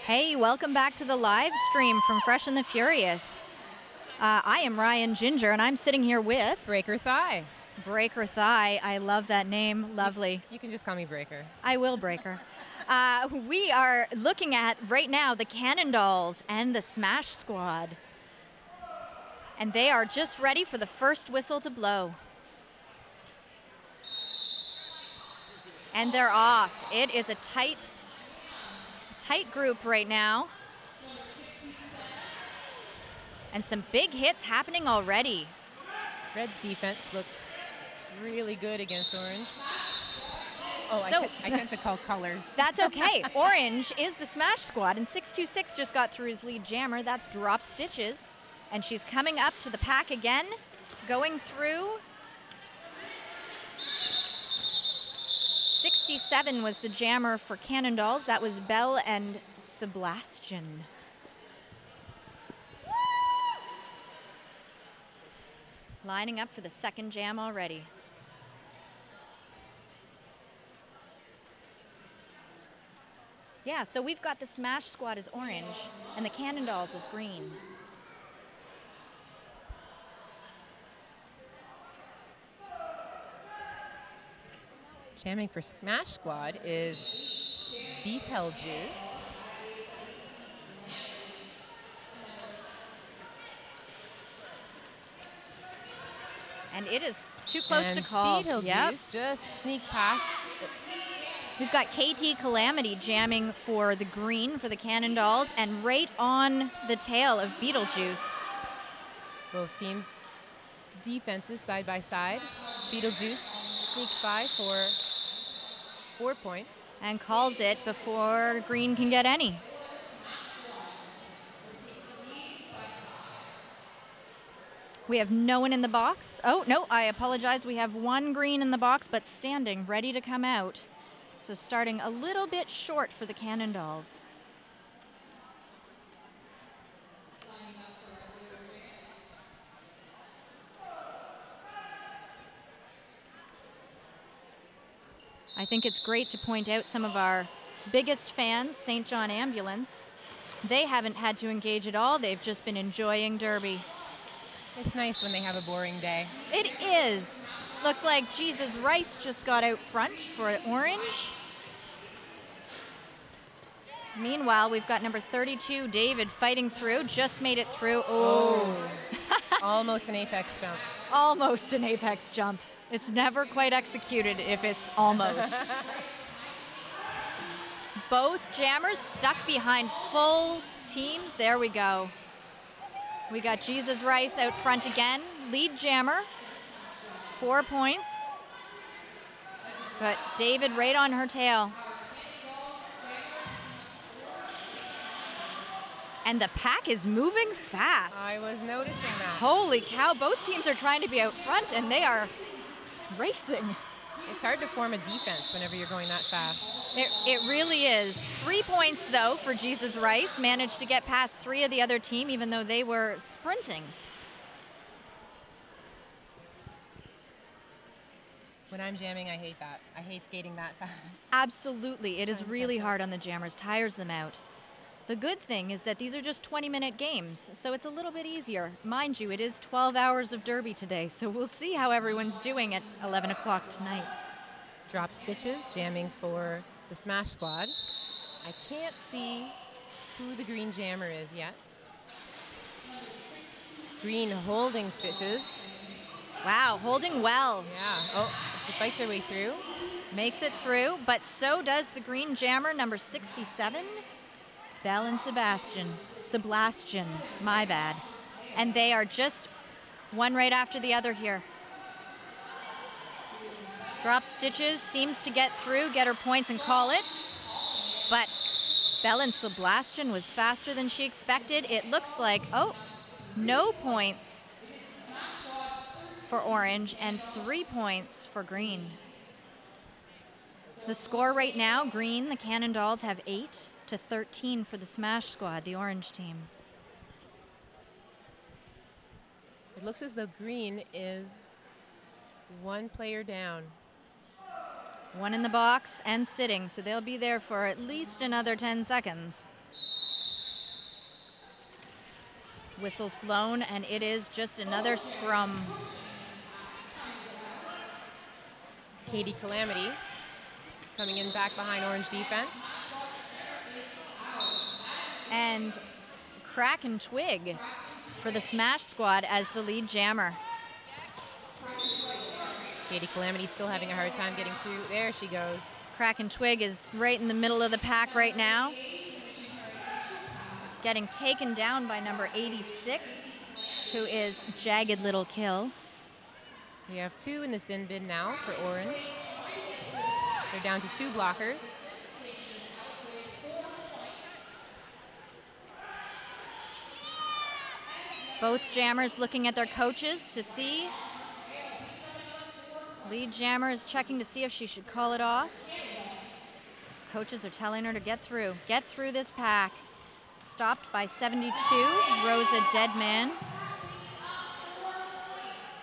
Hey, welcome back to the live stream from Fresh and the Furious. I am Ryan Ginger, and I'm sitting here with... Breaker Thigh. Breaker Thigh. I love that name. Lovely. You can just call me Breaker. I will, Breaker. We are looking at, right now, the Cannondalls and the Smash Squad. And they are just ready for the first whistle to blow. And they're off. It is a tight group right now. And some big hits happening already. Red's defense looks really good against Orange. Oh, So- I tend to call colors. That's okay. Orange is the Smash Squad, and 626 just got through his lead jammer. That's Drop Stitches. And she's coming up to the pack again, going through. 67 was the jammer for Cannondalls. That was Belle and Sebastian. Lining up for the second jam already. Yeah, so we've got the Smash Squad as orange and the Cannondalls as green. Jamming for Smash Squad is Beetlejuice. And it is too close to And call. Beetlejuice Yep. just sneaked past. We've got KT Calamity jamming for the green for the Cannondalls and right on the tail of Beetlejuice. Both teams' defenses side by side. Beetlejuice sneaks by for 4 points. And calls it before green can get any. We have no one in the box. Oh, no, I apologize. We have one green in the box, but standing, ready to come out. So starting a little bit short for the Cannondalls. I think it's great to point out some of our biggest fans, St. John Ambulance. They haven't had to engage at all. They've just been enjoying Derby. It's nice when they have a boring day. It is. Looks like Jesus Rice just got out front for orange. Meanwhile, we've got number 32, David, fighting through. Just made it through. Oh. Almost an apex jump. Almost an apex jump. It's never quite executed if it's almost. Both jammers stuck behind full teams. There we go. We got Jesus Rice out front again. Lead jammer. 4 points. But David right on her tail. And the pack is moving fast. I was noticing that. Holy cow, both teams are trying to be out front and they are racing. It's hard to form a defense whenever you're going that fast. It really is. 3 points, though, for Jesus Rice. Managed to get past 3 of the other team, even though they were sprinting. When I'm jamming, I hate that. I hate skating that fast. Absolutely. It is really hard on the jammers, tires them out. The good thing is that these are just 20-minute games, so it's a little bit easier. Mind you, it is 12 hours of Derby today, so we'll see how everyone's doing at 11 o'clock tonight. Drop Stitches jamming for the Smash Squad. I can't see who the green jammer is yet. Green holding Stitches. Wow, holding well. Yeah. Oh, she fights her way through. Makes it through, but so does the green jammer, number 67. Belle and Sebastian, my bad. And they are just one right after the other here. Drop Stitches seems to get through, get her points and call it. But Belle and Sebastian was faster than she expected. It looks like, oh, no points for orange and 3 points for green. The score right now, green, the Cannondalls have 8-13 for the Smash Squad, the orange team. It looks as though green is one player down. One in the box and sitting, so they'll be there for at least another 10 seconds. Whistle's blown, and it is just another scrum. Katie Calamity coming in back behind Orange defense. And Crack and Twig for the Smash Squad as the lead jammer. Katie Calamity still having a hard time getting through. There she goes. Crack and Twig is right in the middle of the pack right now. Getting taken down by number 86, who is Jagged Little Kill. We have 2 in the sin bin now for Orange. They're down to 2 blockers. Both jammers looking at their coaches to see. Lead jammer is checking to see if she should call it off. Coaches are telling her to get through this pack. Stopped by 72, Rosa Deadman.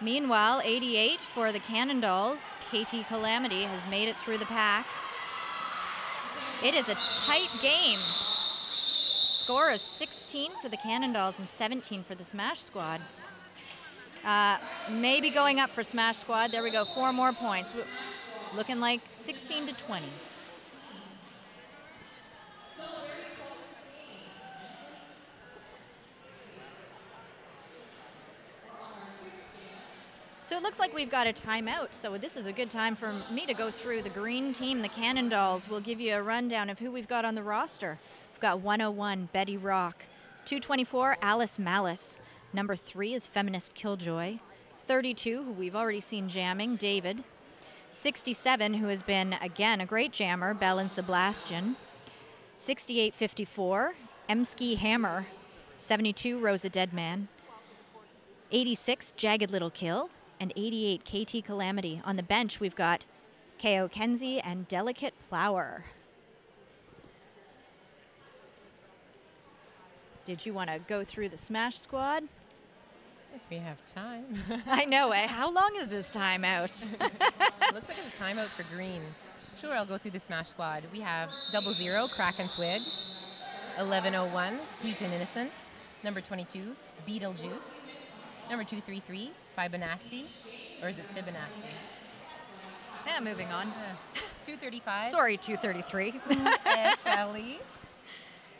Meanwhile, 88 for the Cannondalls. Katie Calamity has made it through the pack. It is a tight game. Score of 16 for the Cannondalls and 17 for the Smash Squad. Maybe going up for Smash Squad. There we go, 4 more points. Looking like 16 to 20. So it looks like we've got a timeout, so this is a good time for me to go through the green team, the Cannondalls. We'll give you a rundown of who we've got on the roster. We've got 101, Betty Rock. 224, Alice Malice. Number 3 is Feminist Killjoy. 32, who we've already seen jamming, David. 67, who has been, again, a great jammer, Bell and Sebastian. 68-54, Emski Hammer. 72, Rosa Deadman. 86, Jagged Little Kill. And 88, KT Calamity. On the bench, we've got K.O. Kenzie and Delicate Flower. Did you want to go through the Smash Squad? If we have time. I know, eh? How long is this timeout? Looks like it's a timeout for green. Sure, I'll go through the Smash Squad. We have 00, Crack and Twig. 1101, Sweet and Innocent. Number 22, Beetlejuice. Number 233, Fibonacci, or is it Fibonacci? Yeah, moving on. 235. Sorry, 233. Shelly.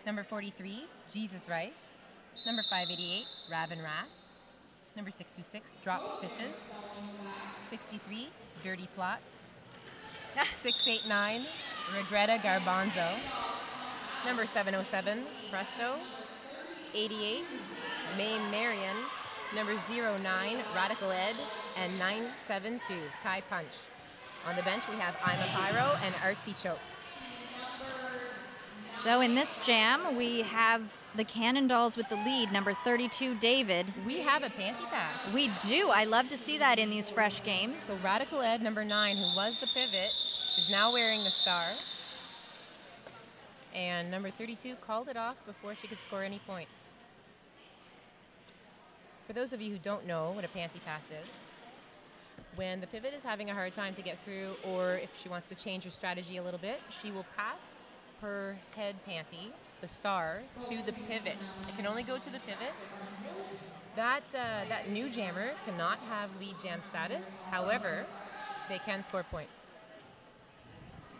Number 43, Jesus Rice. Number 588, Raven Wrath. Number 626, Drop Stitches. 63, Dirty Plot. 689, Regretta Garbanzo. Number 707, Presto. 88, Mame Marion. Number 09, Radical Ed, and 972, Tie Punch. On the bench, we have I'm a Pyro and Artsy Choke. So in this jam, we have the Cannondalls with the lead, number 32, David. We have a panty pass. We do. I love to see that in these fresh games. So Radical Ed, number 9, who was the pivot, is now wearing the star. And number 32 called it off before she could score any points. For those of you who don't know what a panty pass is, when the pivot is having a hard time to get through, or if she wants to change her strategy a little bit, she will pass her head panty, the star, to the pivot. It can only go to the pivot. That new jammer cannot have lead jam status. However, they can score points.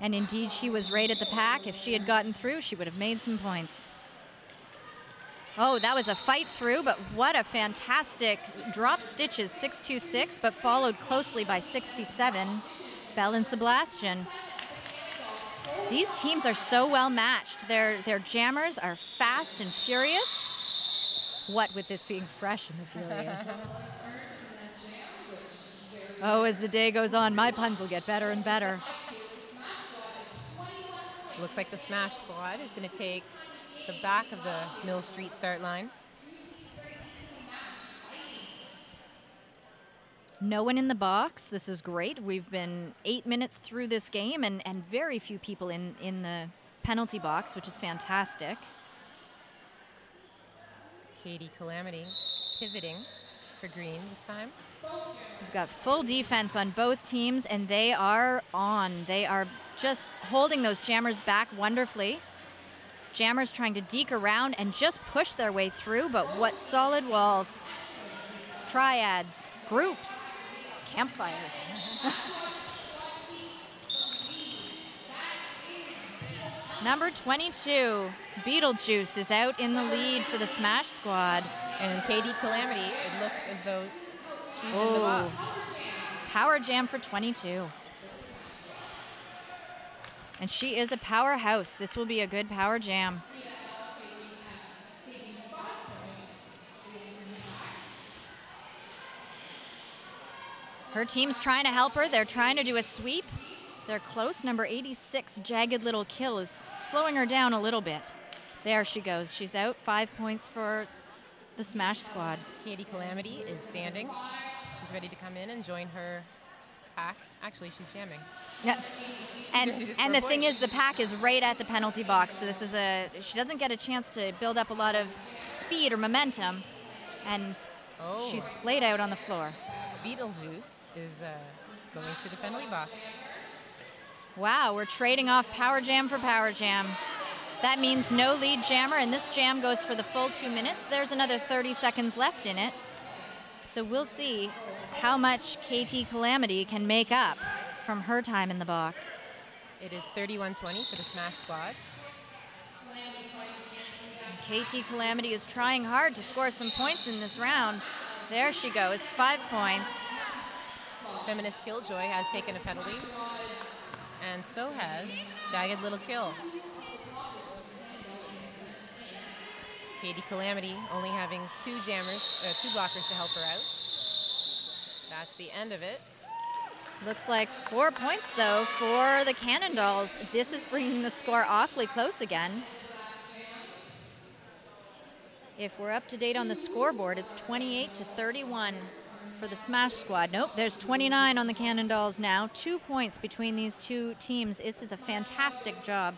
And indeed, she was right at the pack. If she had gotten through, she would have made some points. Oh, that was a fight through, but what a fantastic drop stitches, 626, but followed closely by 67, Bell and Sebastian. These teams are so well matched. Their jammers are fast and furious. What with this being fresh and the furious. Oh, as the day goes on, my puns will get better and better. Looks like the Smash Squad is going to take the back of the Mill Street start line. No one in the box. This is great. We've been 8 minutes through this game and very few people in the penalty box, which is fantastic. Katie Calamity pivoting for green this time. We've got full defense on both teams, and they are on. They are just holding those jammers back wonderfully. Jammers trying to deke around and just push their way through, but what solid walls. Triads, groups, campfires. Number 22, Beetlejuice is out in the lead for the Smash Squad. And Katie Calamity, it looks as though she's in the box. Power jam for 22. And she is a powerhouse. This will be a good power jam. Her team's trying to help her. They're trying to do a sweep. They're close. Number 86, Jagged Little Kill, is slowing her down a little bit. There she goes. She's out. 5 points for the Smash Squad. Katie Calamity is standing. She's ready to come in and join her pack. Actually, she's jamming. Yeah. And the thing is, the pack is right at the penalty box. So this is she doesn't get a chance to build up a lot of speed or momentum. And she's splayed out on the floor. Beetlejuice is going to the penalty box. Wow, we're trading off power jam for power jam. That means no lead jammer, and this jam goes for the full 2 minutes. There's another 30 seconds left in it. So we'll see how much KT Calamity can make up from her time in the box. It is 31-20 for the Smash Squad. And KT Calamity is trying hard to score some points in this round. There she goes, 5 points. Feminist Killjoy has taken a penalty, and so has Jagged Little Kill. Katie Calamity only having 2 blockers to help her out. That's the end of it. Looks like 4 points, though, for the Cannondalls. This is bringing the score awfully close again. If we're up to date on the scoreboard, it's 28-31 for the Smash Squad. Nope, there's 29 on the Cannondalls now. 2 points between these two teams. This is a fantastic job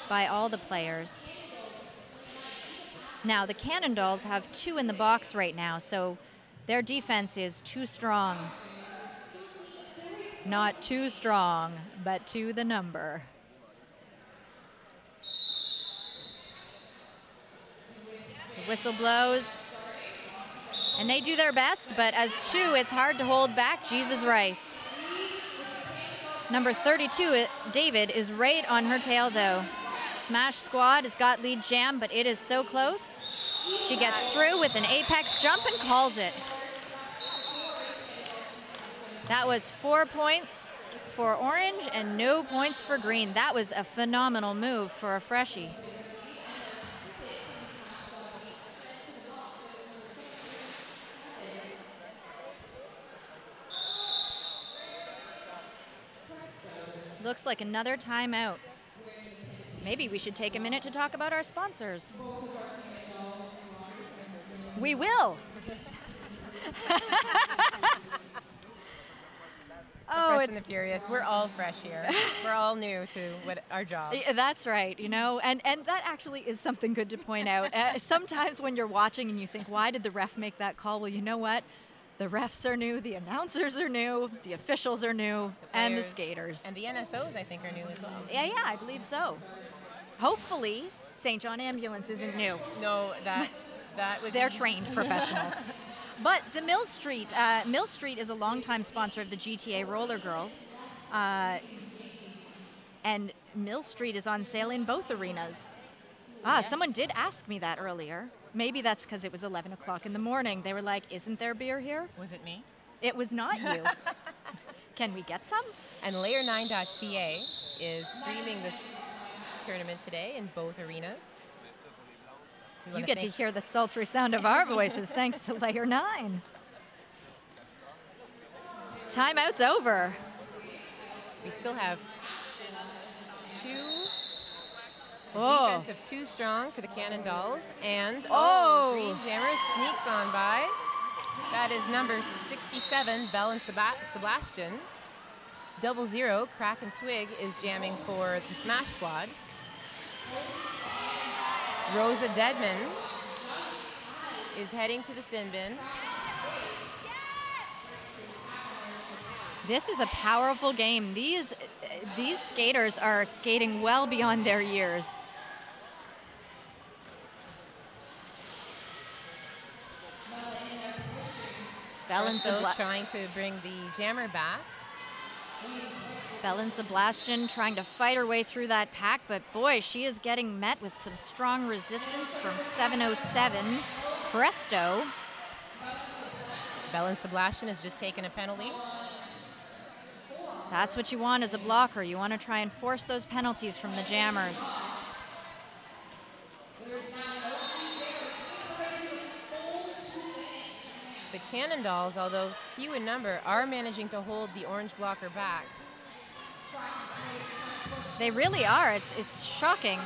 by all the players. Now, the Cannondalls have 2 in the box right now, so their defense is too strong. Not too strong, but to the number. The whistle blows, and they do their best, but as 2, it's hard to hold back Jesus Rice. Number 32, David, is right on her tail, though. Smash Squad has got lead jam, but it is so close. She gets through with an apex jump and calls it. That was 4 points for orange and no points for green. That was a phenomenal move for a freshie. Looks like another timeout. Maybe we should take a minute to talk about our sponsors. We will. Fresh and the Furious. We're all fresh here. We're all new to our jobs. That's right, you know, and that actually is something good to point out. Sometimes when you're watching and you think, why did the ref make that call? Well, you know what? The refs are new, the announcers are new, the officials are new, and the skaters. And the NSOs, I think, are new as well. Yeah, I believe so. Hopefully, St. John Ambulance isn't new. No, that would They're trained professionals. But the Mill Street is a longtime sponsor of the GTA RollerGirls. And Mill Street is on sale in both arenas. Yes. Someone did ask me that earlier. Maybe that's because it was 11 o'clock in the morning. They were like, isn't there beer here? Was it me? It was not you. Can we get some? And Layer9.ca is streaming this tournament today in both arenas. You get to hear the sultry sound of our voices thanks to Layer 9. Timeout's over. We still have 2 defense of 2 strong for the Cannondalls, and Green Jammer sneaks on by. That is number 67, Bell and Sebastian. 00, Crack and Twig is jamming for the Smash Squad. Rosa Deadman is heading to the sin bin. This is a powerful game. These skaters are skating well beyond their years. Presto trying to bring the jammer back. Belen Sebastian trying to fight her way through that pack, but boy, she is getting met with some strong resistance from 707 Presto. Belen Sebastian has just taken a penalty. That's what you want as a blocker. You want to try and force those penalties from the jammers. The Cannondalls, although few in number, are managing to hold the orange blocker back. They really are. It's shocking.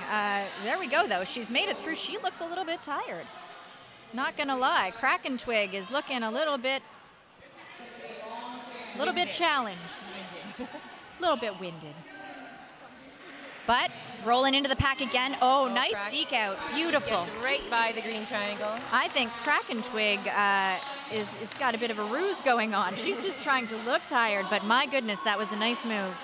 There we go, though. She's made it through. She looks a little bit tired. Not gonna lie. Kraken Twig is looking a little bit challenged. A little bit winded. But rolling into the pack again. Oh, nice deke out. Beautiful. Gets right by the green triangle. I think Kraken Twig is got a bit of a ruse going on. She's just trying to look tired, but my goodness, that was a nice move.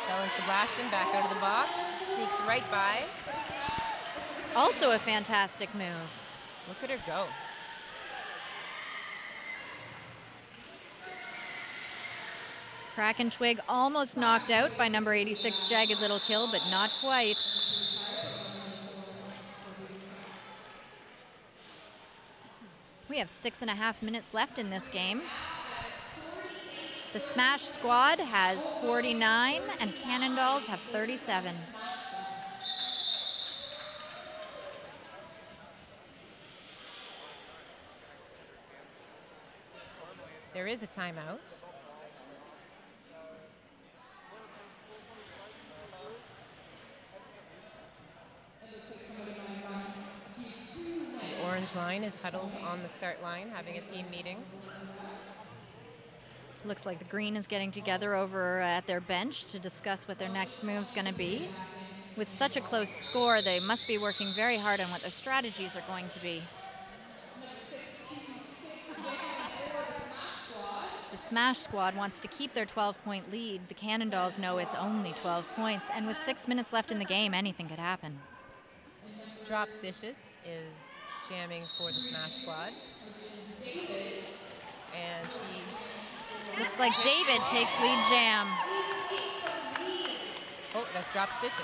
Belen Sebastian back out of the box, sneaks right by. Also a fantastic move. Look at her go. Kraken Twig almost knocked out by number 86, Jagged Little Kill, but not quite. We have 6.5 minutes left in this game. The Smash squad has 49 and Cannondalls have 37. There is a timeout. The orange line is huddled on the start line, having a team meeting. Looks like the green is getting together over at their bench to discuss what their next move's going to be. With such a close score, they must be working very hard on what their strategies are going to be. The Smash squad wants to keep their 12-point lead. The Cannondalls know it's only 12 points, and with 6 minutes left in the game, anything could happen. Drop Stitches is jamming for the Smash squad. And she... Looks like David takes lead jam. Oh, that's Drop Stitches.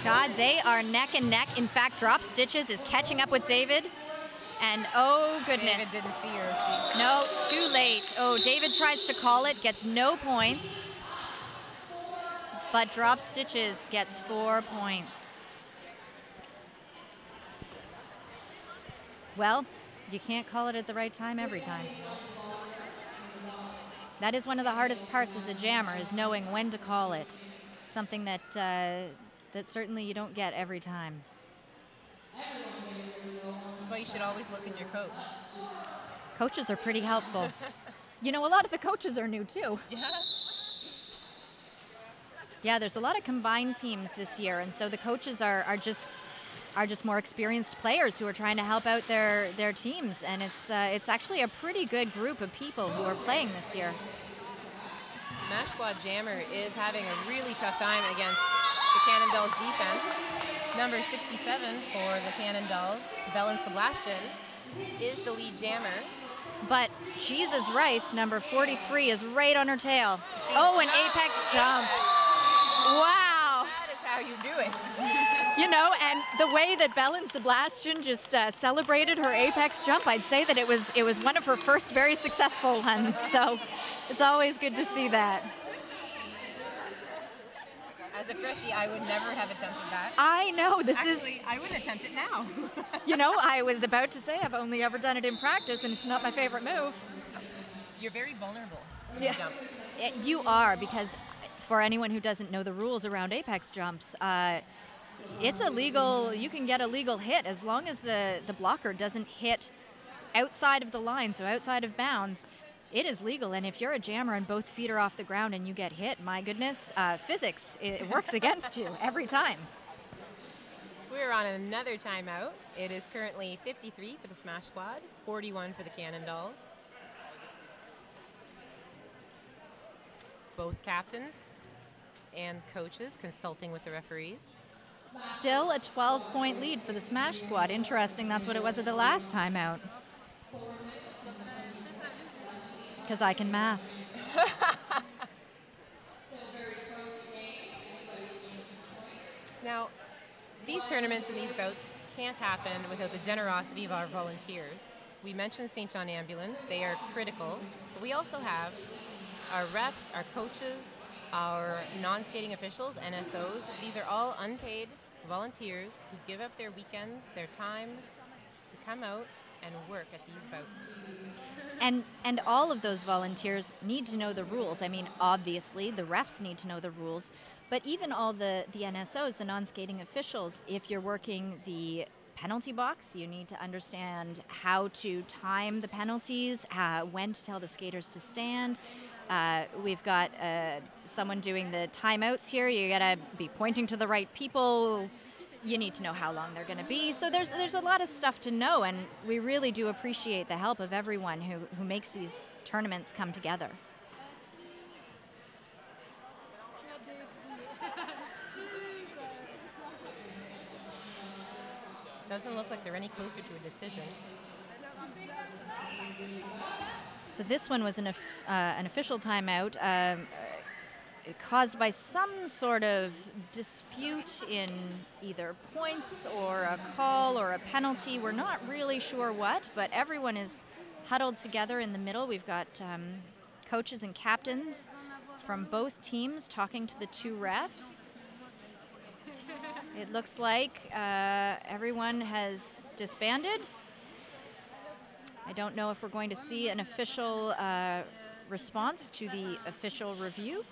God, they are neck and neck. In fact, Drop Stitches is catching up with David. And oh goodness. David didn't see her. No, too late. Oh, David tries to call it, gets no points. But Drop Stitches gets 4 points. Well, you can't call it at the right time every time. That is one of the hardest parts as a jammer, is knowing when to call it. Something that that certainly you don't get every time. That's why you should always look at your coach. Coaches are pretty helpful. You know, a lot of the coaches are new too. Yeah. Yeah, there's a lot of combined teams this year, and so the coaches are just more experienced players who are trying to help out their teams, and it's actually a pretty good group of people who are playing this year. Smash Squad Jammer is having a really tough time against the Cannondalls defense. Number 67 for the Cannondalls, Belen Sebastian, is the lead jammer. But Jesus Rice, number 43, is right on her tail. Oh, an apex jump. Wow. That is how you do it. You know, and the way that Belen Sebastian just celebrated her apex jump, I'd say that it was one of her first very successful ones. So it's always good to see that. As a freshie, I would never have attempted that. I know, Actually, I wouldn't attempt it now. You know, I was about to say I've only ever done it in practice, and it's not my favorite move. You're very vulnerable when you jump. You are, because for anyone who doesn't know the rules around apex jumps, it's illegal. You can get a legal hit as long as the blocker doesn't hit outside of the line, so outside of bounds. It is legal, and if you're a jammer and both feet are off the ground and you get hit, my goodness, physics, it works against you every time. We're on another timeout. It is currently 53 for the Smash Squad, 41 for the Cannondalls. Both captains and coaches consulting with the referees. Still a 12-point lead for the Smash squad. Interesting, that's what it was at the last timeout. Because I can math. Now, these tournaments and these bouts can't happen without the generosity of our volunteers. We mentioned St. John Ambulance. They are critical. But we also have our refs, our coaches, our non-skating officials, NSOs. These are all unpaid volunteers who give up their weekends, their time to come out and work at these bouts. And all of those volunteers need to know the rules. I mean, obviously, the refs need to know the rules, but even all the NSOs, the non-skating officials, if you're working the penalty box, you need to understand how to time the penalties, when to tell the skaters to stand. We've got someone doing the timeouts here. You gotta be pointing to the right people. You need to know how long they're gonna be. So there's a lot of stuff to know, and we really do appreciate the help of everyone who makes these tournaments come together. Doesn't look like they're any closer to a decision. So this one was an official timeout caused by some sort of dispute in either points or a call or a penalty. We're not really sure what, but everyone is huddled together in the middle. We've got coaches and captains from both teams talking to the two refs. It looks like everyone has disbanded. I don't know if we're going to see an official response to the official review.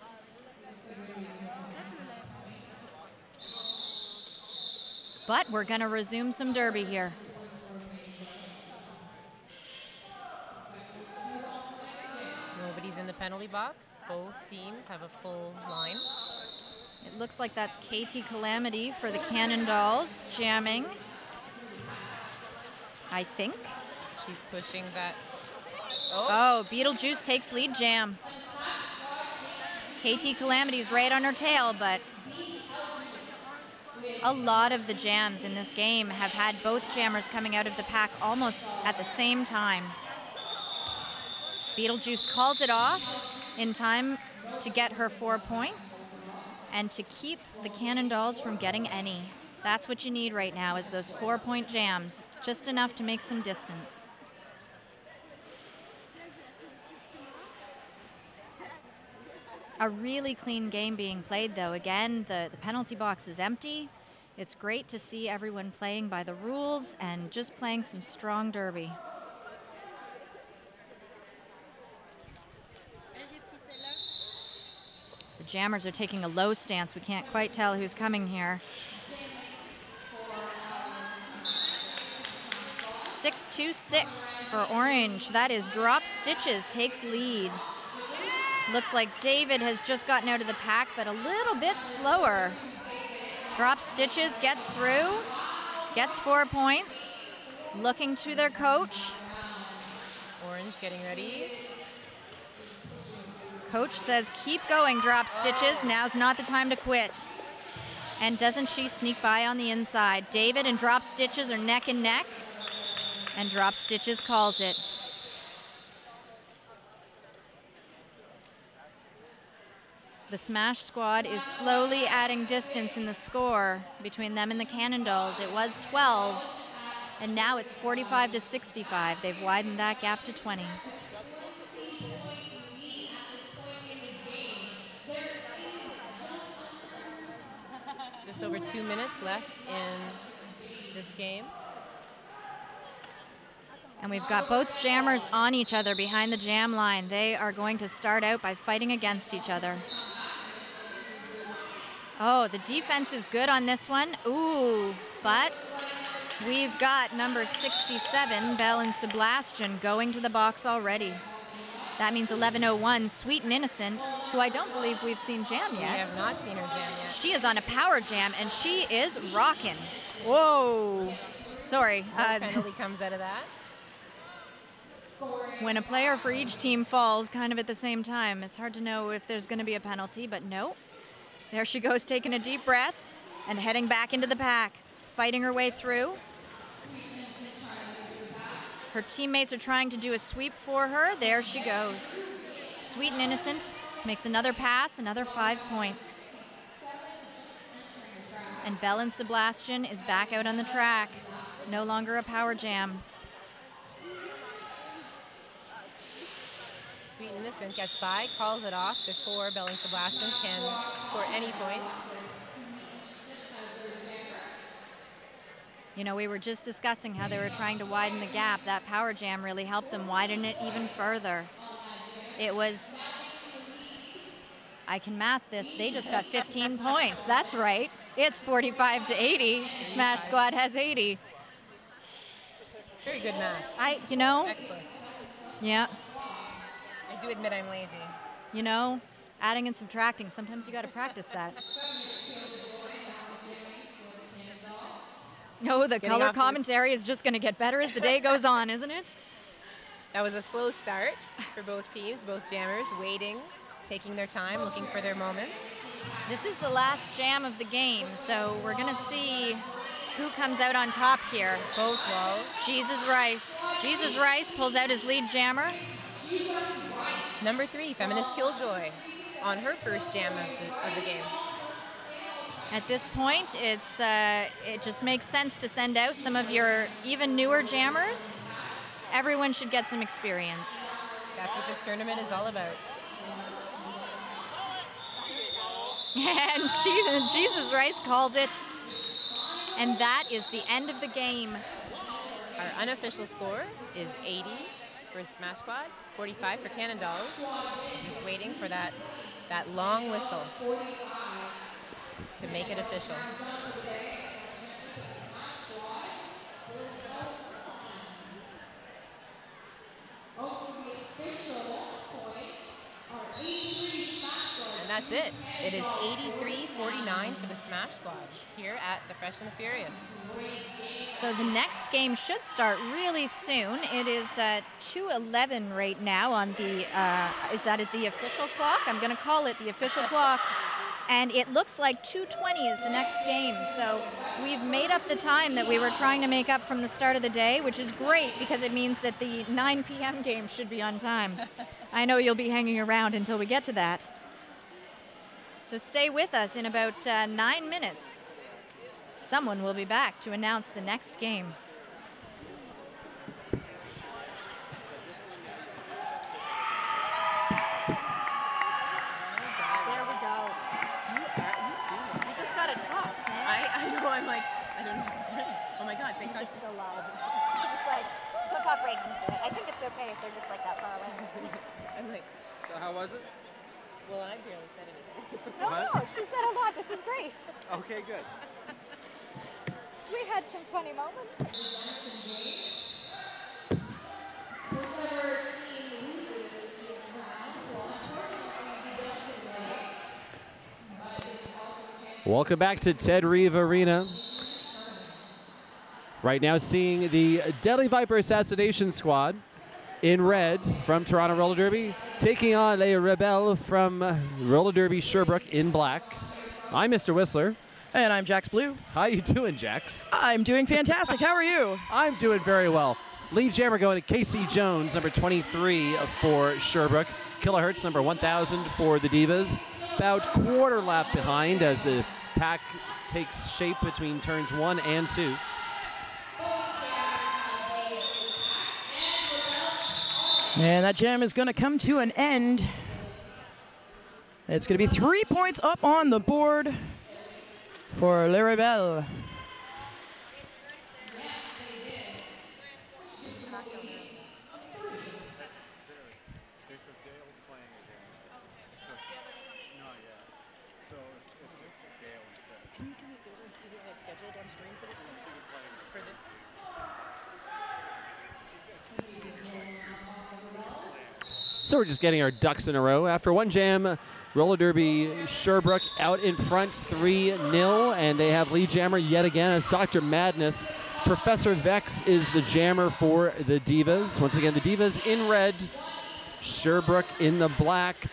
But we're going to resume some derby here. Nobody's in the penalty box. Both teams have a full line. It looks like that's KT Calamity for the Cannondalls jamming, I think. She's pushing that. Oh, Beetlejuice takes lead jam. KT Calamity's right on her tail, but a lot of the jams in this game have had both jammers coming out of the pack almost at the same time. Beetlejuice calls it off in time to get her 4 points and to keep the Cannondalls from getting any. That's what you need right now, is those 4-point jams, just enough to make some distance. A really clean game being played, though. Again, the penalty box is empty. It's great to see everyone playing by the rules and just playing some strong derby. The jammers are taking a low stance. We can't quite tell who's coming here. 6-2-6 for Orange. That is Drop Stitches takes lead. Looks like David has just gotten out of the pack, but a little bit slower. Drop Stitches gets through, gets 4 points, looking to their coach. Orange getting ready. Coach says, keep going, Drop Stitches. Now's not the time to quit. And doesn't she sneak by on the inside? David and Drop Stitches are neck and neck, and Drop Stitches calls it. The Smash squad is slowly adding distance in the score between them and the Cannondalls. It was 12, and now it's 45-65. They've widened that gap to 20. Just over 2 minutes left in this game. And we've got both jammers on each other behind the jam line. They are going to start out by fighting against each other. Oh, the defense is good on this one. Ooh, but we've got number 67, Belle and Sebastian, going to the box already. That means 11:01, Sweet and Innocent, who I don't believe we've seen jam yet. We have not seen her jam yet. She is on a power jam, and she is rocking. Whoa. Sorry. What penalty comes out of that? When a player for each team falls kind of at the same time, it's hard to know if there's going to be a penalty, but no. There she goes, taking a deep breath, and heading back into the pack, fighting her way through. Her teammates are trying to do a sweep for her. There she goes. Sweet and Innocent makes another pass, another 5 points. And Belen Sebastian is back out on the track. No longer a power jam. Sweet and Innocent gets by, calls it off before Belen Sebastian can score any points. You know, we were just discussing how they were trying to widen the gap. That power jam really helped them widen it even further. It was, I can math this, they just got 15 points. That's right. It's 45 to 80. Smash Squad has 80. It's very good math. You know. Excellent. Yeah. I do admit I'm lazy. You know, adding and subtracting, sometimes you got to practice that. Oh, the color commentary is just going to get better as the day goes on, isn't it? That was a slow start for both teams, both jammers, waiting, taking their time, looking for their moment. This is the last jam of the game, so we're going to see who comes out on top here. Both walls. Jesus Rice. Jesus Rice pulls out his lead jammer. Number 3, Feminist Killjoy, on her first jam of the game. At this point, it just makes sense to send out some of your even newer jammers. Everyone should get some experience. That's what this tournament is all about. And Jesus Rice calls it. And that is the end of the game. Our unofficial score is 80 for Smash Squad, 45 for Cannondalls. Just waiting for that long whistle to make it official. And that's it. It is 83-49 for the Smash Squad here at the Fresh and the Furious. So the next game should start really soon. It is 2:11 right now on the, is that at the official clock? I'm going to call it the official clock. And it looks like 2:20 is the next game. So we've made up the time that we were trying to make up from the start of the day, which is great because it means that the 9 p.m. game should be on time. I know you'll be hanging around until we get to that. So stay with us in about 9 minutes. Someone will be back to announce the next game. I'm like, I don't know what to say. Oh my God, thank God. They're still live. Just like, don't talk right into it. I think it's okay if they're just like that far away. I'm like. So how was it? Well, I barely said anything. No, she said a lot. This was great. Okay, good. We had some funny moments. Welcome back to Ted Reeve Arena. Right now seeing the Deadly Viper Assassination Squad in red from Toronto Roller Derby, taking on Les Rebelles from Roller Derby Sherbrooke in black. I'm Mr. Whistler. And I'm Jax Blue. How you doing, Jax? I'm doing fantastic. How are you? I'm doing very well. Lead jammer going to Casey Jones, number 23 for Sherbrooke. Kilohertz, number 1000 for the Divas. About quarter lap behind as the pack takes shape between turns 1 and 2. And that jam is going to come to an end. It's going to be 3 points up on the board for Les Rebelles. So we're just getting our ducks in a row. After one jam, Roller Derby Sherbrooke out in front 3-0, and they have lead jammer yet again as Dr. Madness. Professor Vex is the jammer for the Divas. Once again, the Divas in red, Sherbrooke in the black.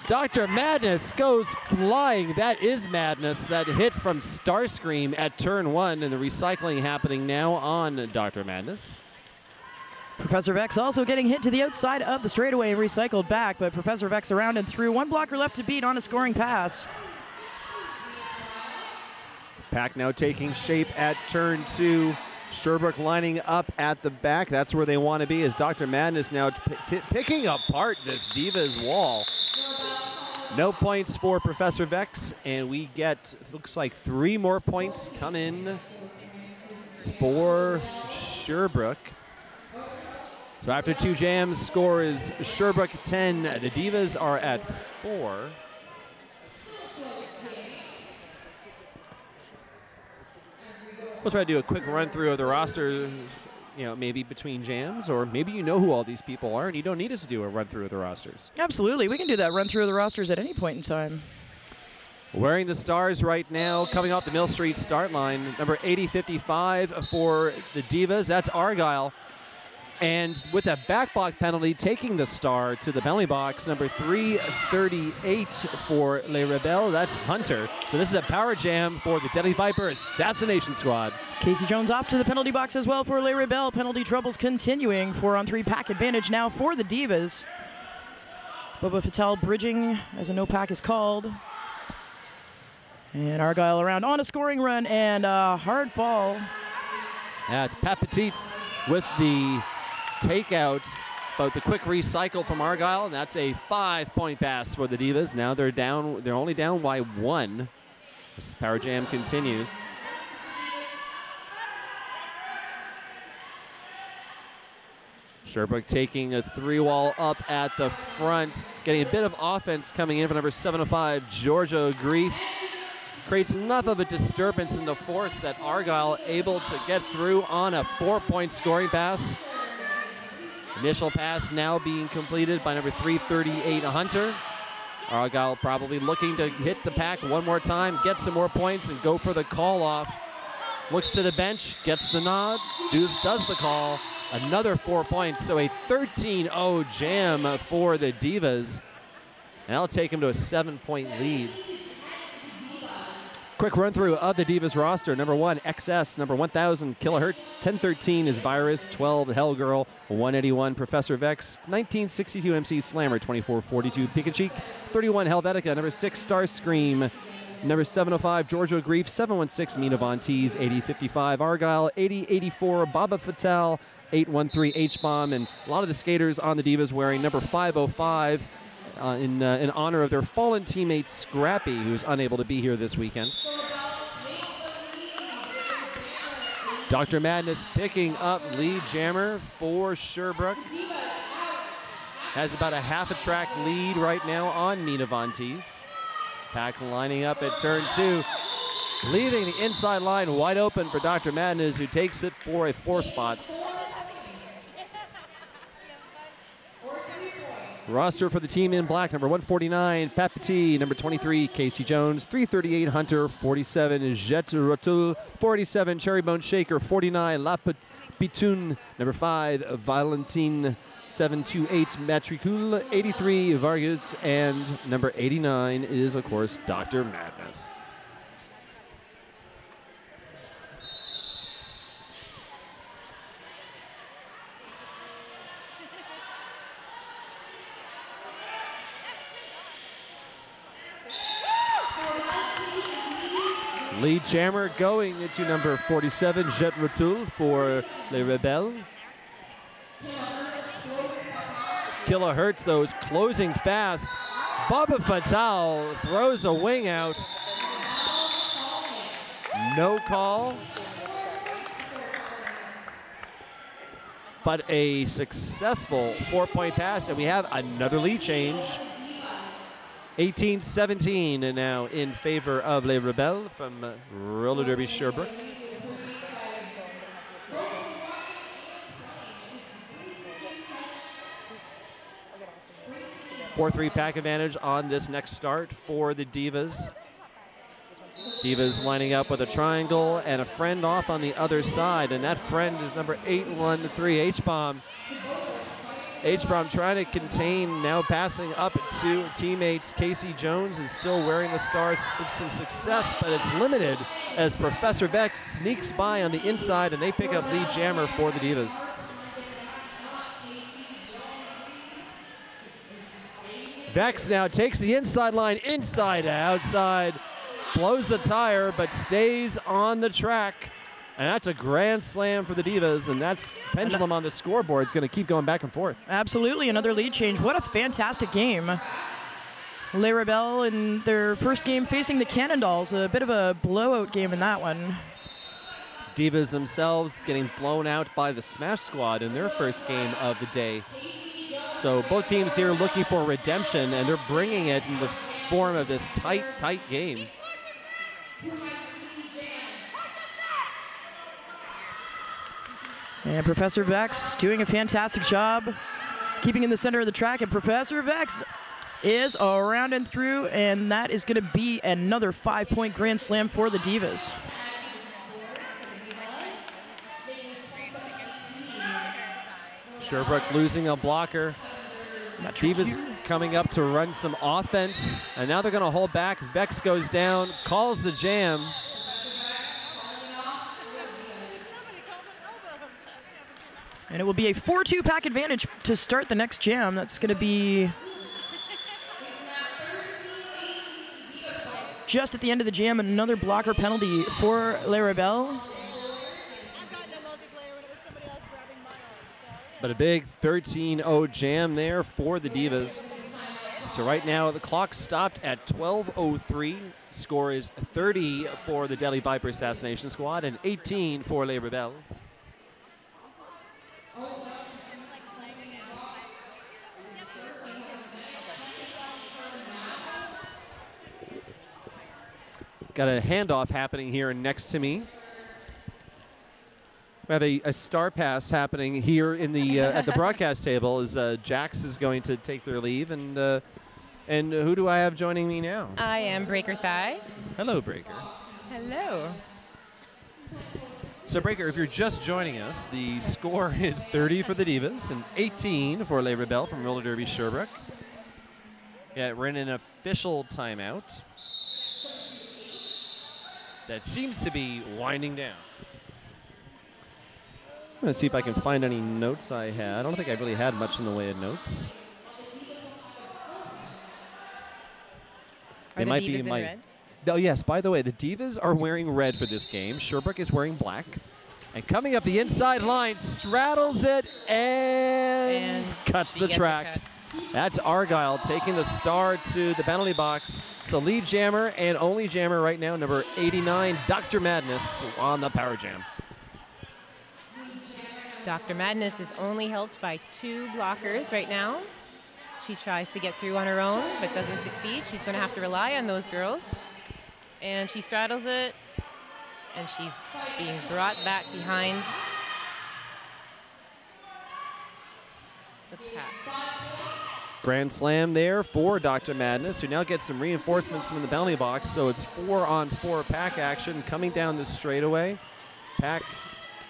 Dr. Madness goes flying. That is madness. That hit from Starscream at turn 1, and the recycling happening now on Dr. Madness. Professor Vex also getting hit to the outside of the straightaway and recycled back, but Professor Vex around and through. One blocker left to beat on a scoring pass. Pack now taking shape at turn 2. Sherbrooke lining up at the back. That's where they want to be, as Dr. Madness now picking apart this Divas wall. No points for Professor Vex, and we get, looks like 3 more points come in for Sherbrooke. So after 2 jams, score is Sherbrooke 10. The Divas are at 4. We'll try to do a quick run through of the rosters, you know, maybe between jams, or maybe you know who all these people are and you don't need us to do a run through of the rosters. Absolutely, we can do that run through of the rosters at any point in time. Wearing the stars right now, coming off the Mill Street start line, number 80-55 for the Divas, that's Argyle. And with a back block penalty, taking the star to the penalty box, number 338 for Les Rebelles, that's Hunter. So this is a power jam for the Deadly Viper Assassination Squad. Casey Jones off to the penalty box as well for Les Rebelles. Penalty troubles continuing. 4-on-3 pack advantage now for the Divas. Bubba Fatale bridging as a no pack is called. And Argyle around on a scoring run and a hard fall. Yeah, it's Pat Petit with the takeout, but the quick recycle from Argyle, and that's a 5-point pass for the Divas. Now they're down, they're only down by 1. This power jam continues. Sherbrooke taking a 3-wall up at the front, getting a bit of offense coming in for number 705, Georgia Grief. Creates enough of a disturbance in the force that Argyle able to get through on a 4-point scoring pass. Initial pass now being completed by number 338, Hunter. Argyle probably looking to hit the pack one more time, get some more points, and go for the call off. Looks to the bench, gets the nod, does the call. Another 4 points, so a 13-0 jam for the Divas. And that'll take him to a 7-point lead. Quick run through of the Divas roster. Number 1, XS. Number 1000, Kilohertz. 1013 is Virus. 12, Hellgirl. 181, Professor Vex. 1962, MC Slammer. 2442, Pikachu. 31, Helvetica. Number 6, Starscream. Number 705, Giorgio Grief. 716, Mina Von Teese. 8055, Argyle. 8084, Baba Fatale. 813, H-Bomb. And a lot of the skaters on the Divas wearing number 505. In honor of their fallen teammate Scrappy, who's unable to be here this weekend. Dr. Madness picking up lead jammer for Sherbrooke. Has about a half a track lead right now on Mina Von Teese. Pack lining up at turn 2, leaving the inside line wide open for Dr. Madness, who takes it for a 4 spot. Roster for the team in black, number 149, Pat Petit, number 23, Casey Jones, 338, Hunter, 47, Jet Rotul, 47, Cherry Bone Shaker, 49, La Pitoun, number 5, Valentine, 728, Matricule, 83, Vargas, and number 89 is, of course, Dr. Madness. Lead jammer going to number 47, Jet Rotul for Les Rebelles. Kilohertz, though, is closing fast. Baba Fatale throws a wing out. No call. But a successful 4-point pass, and we have another lead change. 18-17 and now in favor of Les Rebelles from Roller Derby Sherbrooke. Four 3-pack advantage on this next start for the Divas. Divas lining up with a triangle and a friend off on the other side, and that friend is number 813, H-Bomb. H-Brom trying to contain, now passing up to teammates. Casey Jones is still wearing the stars with some success, but it's limited as Professor Vex sneaks by on the inside, and they pick up lead jammer for the Divas. Vex now takes the inside line, inside to outside, blows the tire, but stays on the track. And that's a grand slam for the Divas, and that's pendulum on the scoreboard. It's going to keep going back and forth. Absolutely, another lead change. What a fantastic game. Les Rebelles in their first game facing the Cannondalls. A bit of a blowout game in that one. Divas themselves getting blown out by the Smash Squad in their first game of the day. So both teams here looking for redemption, and they're bringing it in the form of this tight game. And Professor Vex doing a fantastic job keeping in the center of the track, and Professor Vex is around and through, and that is going to be another 5-point grand slam for the Divas. Sherbrooke losing a blocker. Divas coming up to run some offense, and now they're going to hold back. Vex goes down, calls the jam. And it will be a 4-2 pack advantage to start the next jam. That's going to be just at the end of the jam, another blocker penalty for Les Rebelles. But a big 13-0 jam there for the Divas. So right now the clock stopped at 12:03. Score is 30 for the Delhi Viper Assassination Squad and 18 for Les Rebelles. Got a handoff happening here next to me. We have a star pass happening here in the at the broadcast table as Jax is going to take their leave, and who do I have joining me now? I am Breaker Thigh. Hello, Breaker. Hello. So, Breaker, if you're just joining us, the score is 30 for the Divas and 18 for Les Rebelles from Roller Derby Sherbrooke. Yeah, we're in an official timeout that seems to be winding down. I'm going to see if I can find any notes I had. I don't think I really had much in the way of notes. Are the Divas in red? Oh, yes. By the way, the Divas are wearing red for this game. Sherbrooke is wearing black. And coming up the inside line, straddles it and cuts the track. That's Argyle taking the star to the penalty box. So lead jammer and only jammer right now, number 89, Dr. Madness on the power jam. Dr. Madness is only helped by 2 blockers right now. She tries to get through on her own, but doesn't succeed. She's going to have to rely on those girls. And she straddles it, and she's being brought back behind the pack. Grand slam there for Dr. Madness, who now gets some reinforcements from the penalty box. So it's 4-on-4 pack action coming down the straightaway. Pack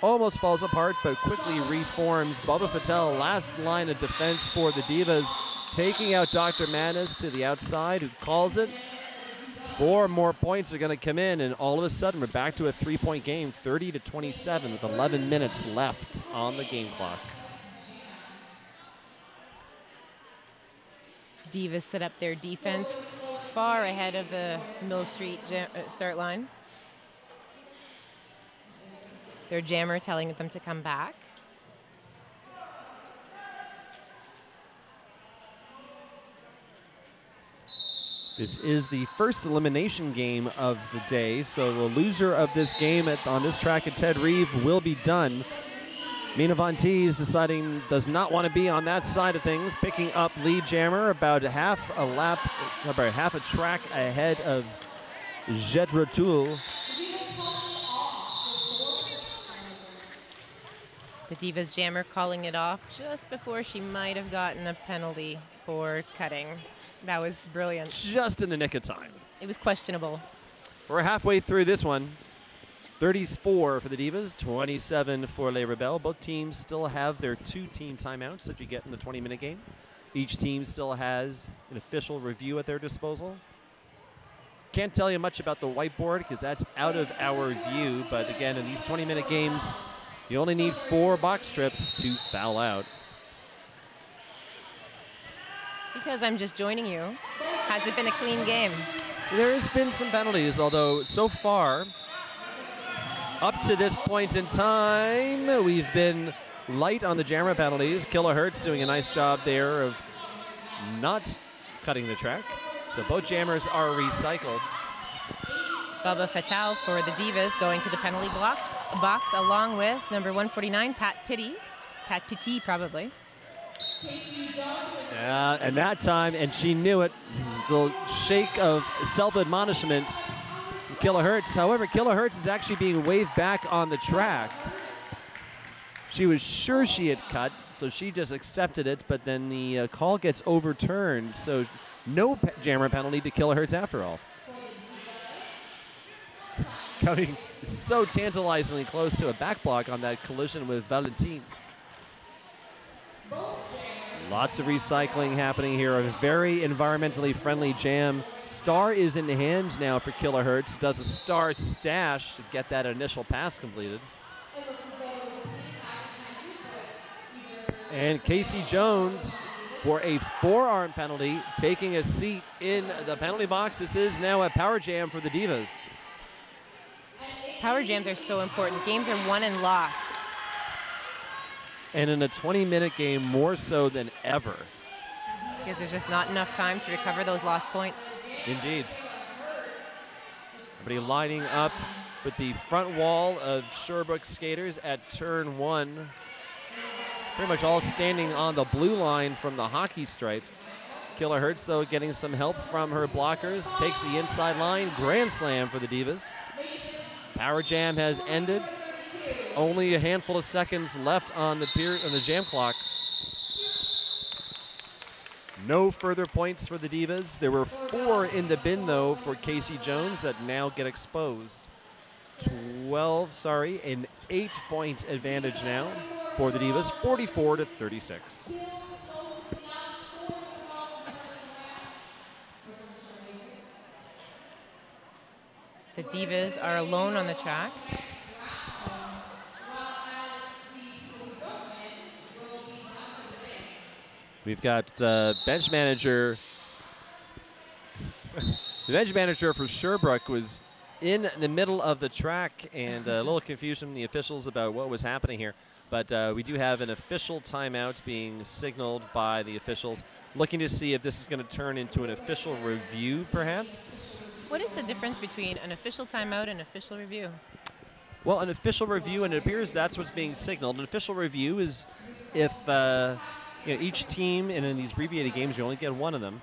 almost falls apart, but quickly reforms. Bubba Fattel, last line of defense for the Divas, taking out Dr. Madness to the outside, who calls it. 4 more points are going to come in, and all of a sudden we're back to a 3-point game, 30-27 with 11 minutes left on the game clock. Divas set up their defense far ahead of the Mill Street start line. Their jammer telling them to come back. This is the first elimination game of the day, so the loser of this game on this track at Ted Reeve will be done. Mina Von Teese deciding does not want to be on that side of things, picking up lead jammer about half a track ahead of Jet Retoul. The Divas jammer calling it off just before she might have gotten a penalty for cutting. That was brilliant. Just in the nick of time. It was questionable. We're halfway through this one. 34 for the Divas, 27 for Les Rebelles. Both teams still have their 2 team timeouts that you get in the 20-minute game. Each team still has an official review at their disposal. Can't tell you much about the whiteboard because that's out of our view. But again, in these 20-minute games, you only need 4 box trips to foul out. Because I'm just joining you, has it been a clean game? There's been some penalties, although so far, up to this point in time, we've been light on the jammer penalties. Kilohertz doing a nice job there of not cutting the track. So both jammers are recycled. Baba Fatal for the Divas going to the penalty box along with number 149, Pat Petit probably. Yeah, and that time, and she knew it, the shake of self-admonishment. Kilohertz, however, Kilohertz is actually being waved back on the track. She was sure she had cut, so she just accepted it, but then the call gets overturned, so no jammer penalty to Kilohertz after all. Coming so tantalizingly close to a back block on that collision with Valentine. Lots of recycling happening here. A very environmentally friendly jam. Star is in hand now for Kilohertz. Does a star stash to get that initial pass completed. And Casey Jones for a forearm penalty, taking a seat in the penalty box. This is now a power jam for the Divas. Power jams are so important. Games are won and lost. And in a 20-minute game, more so than ever. Because there's just not enough time to recover those lost points. Indeed. Everybody lining up with the front wall of Sherbrooke skaters at turn 1. Pretty much all standing on the blue line from the hockey stripes. Kilohertz, though, getting some help from her blockers. Takes the inside line. Grand slam for the Divas. Power jam has ended. Only a handful of seconds left on the jam clock. No further points for the Divas. There were 4 in the bin, though, for Casey Jones that now get exposed. An 8-point advantage now for the Divas, 44-36. The Divas are alone on the track. We've got bench manager. The bench manager for Sherbrooke was in the middle of the track, and a little confusion from the officials about what was happening here. But we do have an official timeout being signaled by the officials, looking to see if this is going to turn into an official review, perhaps. What is the difference between an official timeout and official review? Well, an official review, and it appears that's what's being signaled. An official review is if each team, and in these abbreviated games, you only get one of them,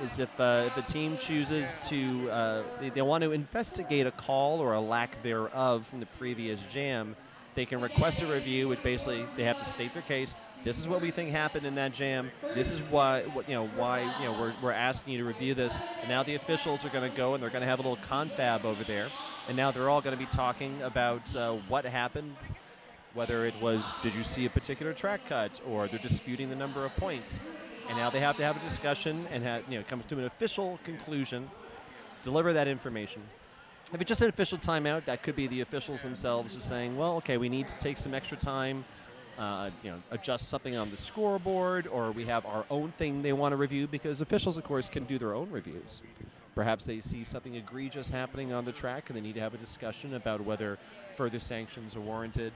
is if a team chooses to, they want to investigate a call or a lack thereof from the previous jam, they can request a review, which basically they have to state their case. This is what we think happened in that jam. This is why we're asking you to review this. And now the officials are going to go and they're going to have a little confab over there. And now they're all going to be talking about what happened, whether it was, did you see a particular track cut, or they're disputing the number of points. And now they have to have a discussion and come to an official conclusion, deliver that information. If it's just an official timeout, that could be the officials themselves just saying, well, okay, we need to take some extra time, adjust something on the scoreboard, or we have our own thing they want to review, because officials, of course, can do their own reviews. Perhaps they see something egregious happening on the track and they need to have a discussion about whether further sanctions are warranted.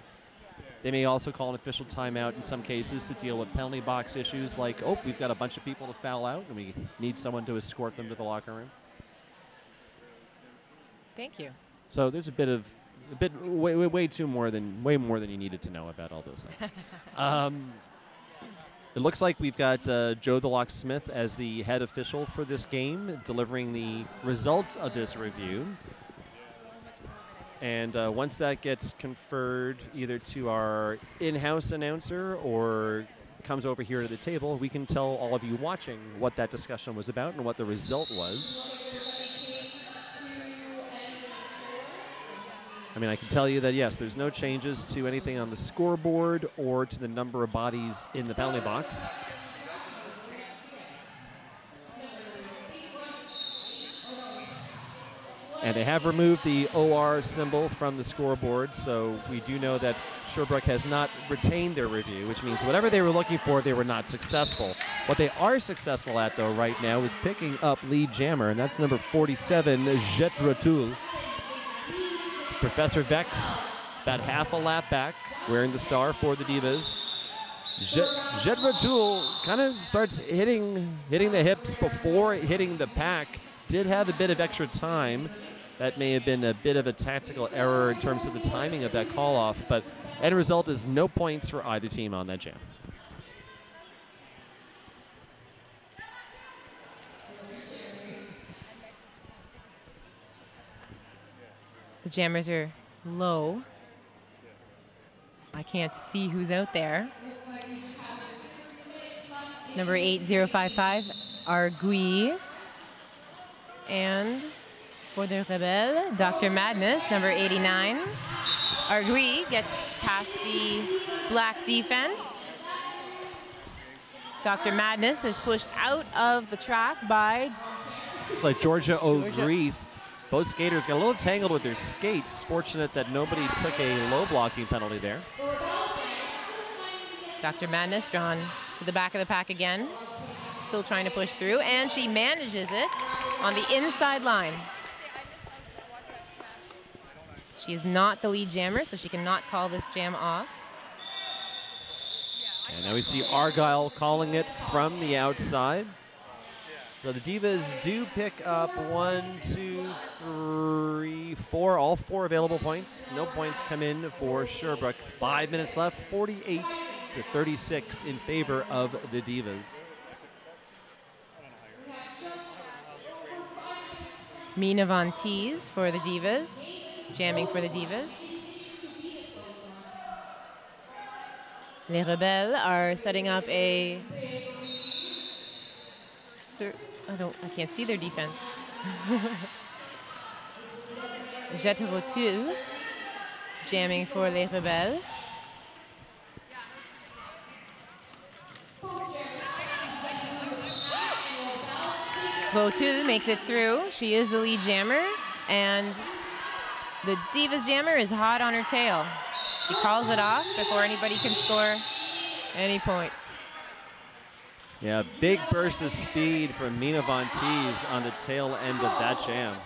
They may also call an official timeout in some cases to deal with penalty box issues like, oh, we've got a bunch of people to foul out and we need someone to escort them to the locker room. Thank you. So there's way more than you needed to know about all those things. It looks like we've got Joe the Locksmith as the head official for this game, delivering the results of this review. And once that gets conferred either to our in-house announcer or comes over here to the table, we can tell all of you watching what that discussion was about and what the result was. I mean, I can tell you that, yes, there's no changes to anything on the scoreboard or to the number of bodies in the penalty box. And they have removed the OR symbol from the scoreboard, so we do know that Sherbrooke has not retained their review, which means whatever they were looking for, they were not successful. What they are successful at, though, right now is picking up lead jammer, and that's number 47, Jet Ratul. Professor Vex, about half a lap back, wearing the star for the Divas. Jet Ratul kind of starts hitting the hips before hitting the pack. Did have a bit of extra time. That may have been a bit of a tactical error in terms of the timing of that call-off, but end result is no points for either team on that jam. The jammers are low. I can't see who's out there. Number 8055, Argui. And for the Rebelle, Dr. Madness, number 89. Argui gets past the black defense. Dr. Madness is pushed out of the track by... It's like Georgia O'Greef. Both skaters got a little tangled with their skates. Fortunate that nobody took a low blocking penalty there. Dr. Madness drawn to the back of the pack again. Still trying to push through, and she manages it on the inside line. She is not the lead jammer, so she cannot call this jam off. And now we see Argyle calling it from the outside. So the Divas do pick up 1, 2, 3, 4, all 4 available points. No points come in for Sherbrooke. 5 minutes left, 48 to 36 in favor of the Divas. Mina Von Teese for the Divas, jamming for the Divas. Les Rebelles are setting up a... I can't see their defense. Jet Rotul, jamming for Les Rebelles. Rotul makes it through. She is the lead jammer, and the Divas jammer is hot on her tail. She calls it off before anybody can score any points. Yeah, big burst of speed from Mina Von Teese on the tail end of that jam.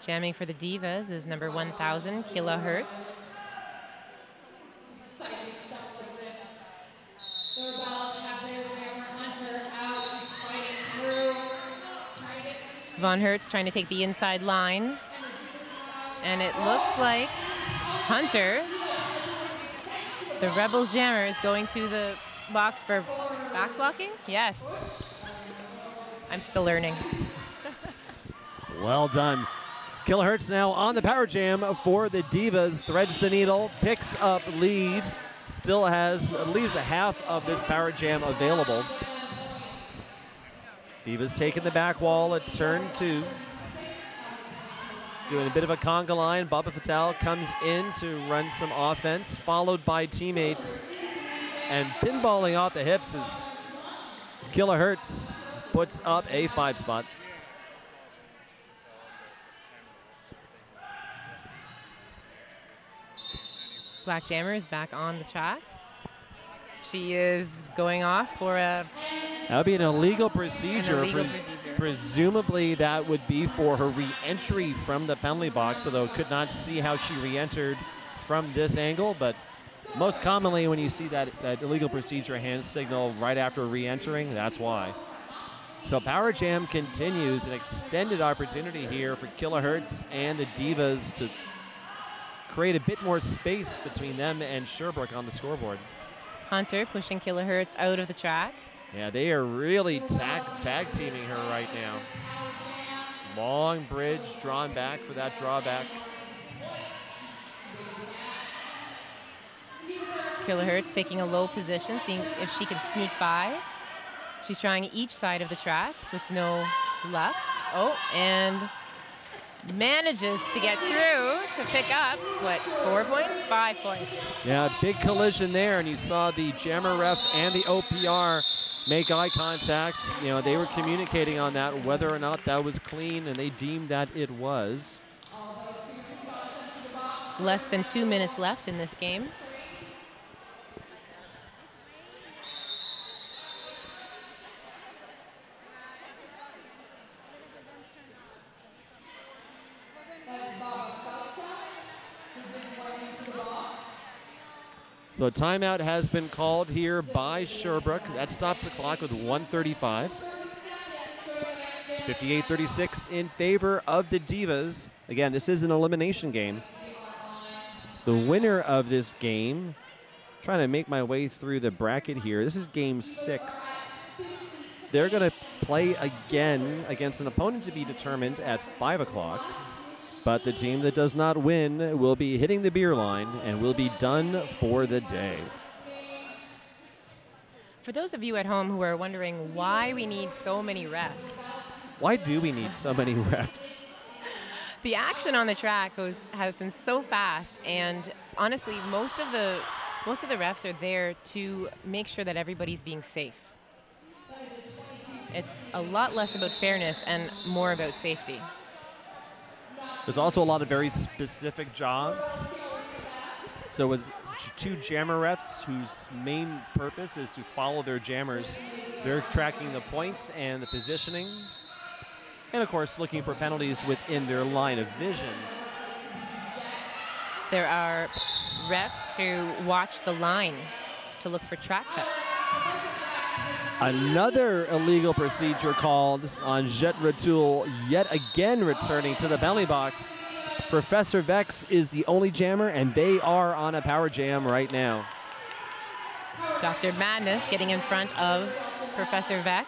Jamming for the Divas is number 1000 kilohertz. Von Hertz trying to take the inside line. And it looks like Hunter, the Rebels jammer, is going to the box for back blocking? Yes. I'm still learning. Well done. Kilohertz now on the power jam for the Divas. Threads the needle, picks up lead. Still has at least a half of this power jam available. Divas taking the back wall at turn 2. Doing a bit of a conga line. Baba Fatal comes in to run some offense, followed by teammates. And pinballing off the hips as Kilohertz puts up a 5 spot. Black jammer is back on the track. She is going off for a... That would be an illegal procedure. An illegal procedure. Presumably that would be for her re-entry from the penalty box, although could not see how she re-entered from this angle, but most commonly when you see that illegal procedure hand signal right after re-entering, that's why. So power jam continues, an extended opportunity here for Kilohertz and the Divas to create a bit more space between them and Sherbrooke on the scoreboard. Hunter pushing Kilohertz out of the track. Yeah, they are really tag teaming her right now. Long bridge drawn back for that drawback. Kilohertz taking a low position, seeing if she can sneak by. She's trying each side of the track with no luck. Oh, and manages to get through to pick up, what, 4 points? 5 points. Yeah, big collision there, and you saw the jammer ref and the OPR make eye contact. You know, they were communicating on that, whether or not that was clean, and they deemed that it was. Less than 2 minutes left in this game. So a timeout has been called here by Sherbrooke. That stops the clock with 1:35. 58-36 in favor of the Divas. Again, this is an elimination game. The winner of this game, trying to make my way through the bracket here. This is game 6. They're going to play again against an opponent to be determined at 5 o'clock. But the team that does not win will be hitting the beer line and will be done for the day. For those of you at home who are wondering why we need so many refs. Why do we need so many refs? The action on the track has been so fast, and honestly, most of the refs are there to make sure that everybody's being safe. It's a lot less about fairness and more about safety. There's also a lot of very specific jobs. So with 2 jammer refs whose main purpose is to follow their jammers, they're tracking the points and the positioning, and of course looking for penalties within their line of vision. There are refs who watch the line to look for track cuts. Another illegal procedure called on Jet Ratul, yet again returning to the penalty box. Professor Vex is the only jammer, and they are on a power jam right now. Dr. Madness getting in front of Professor Vex.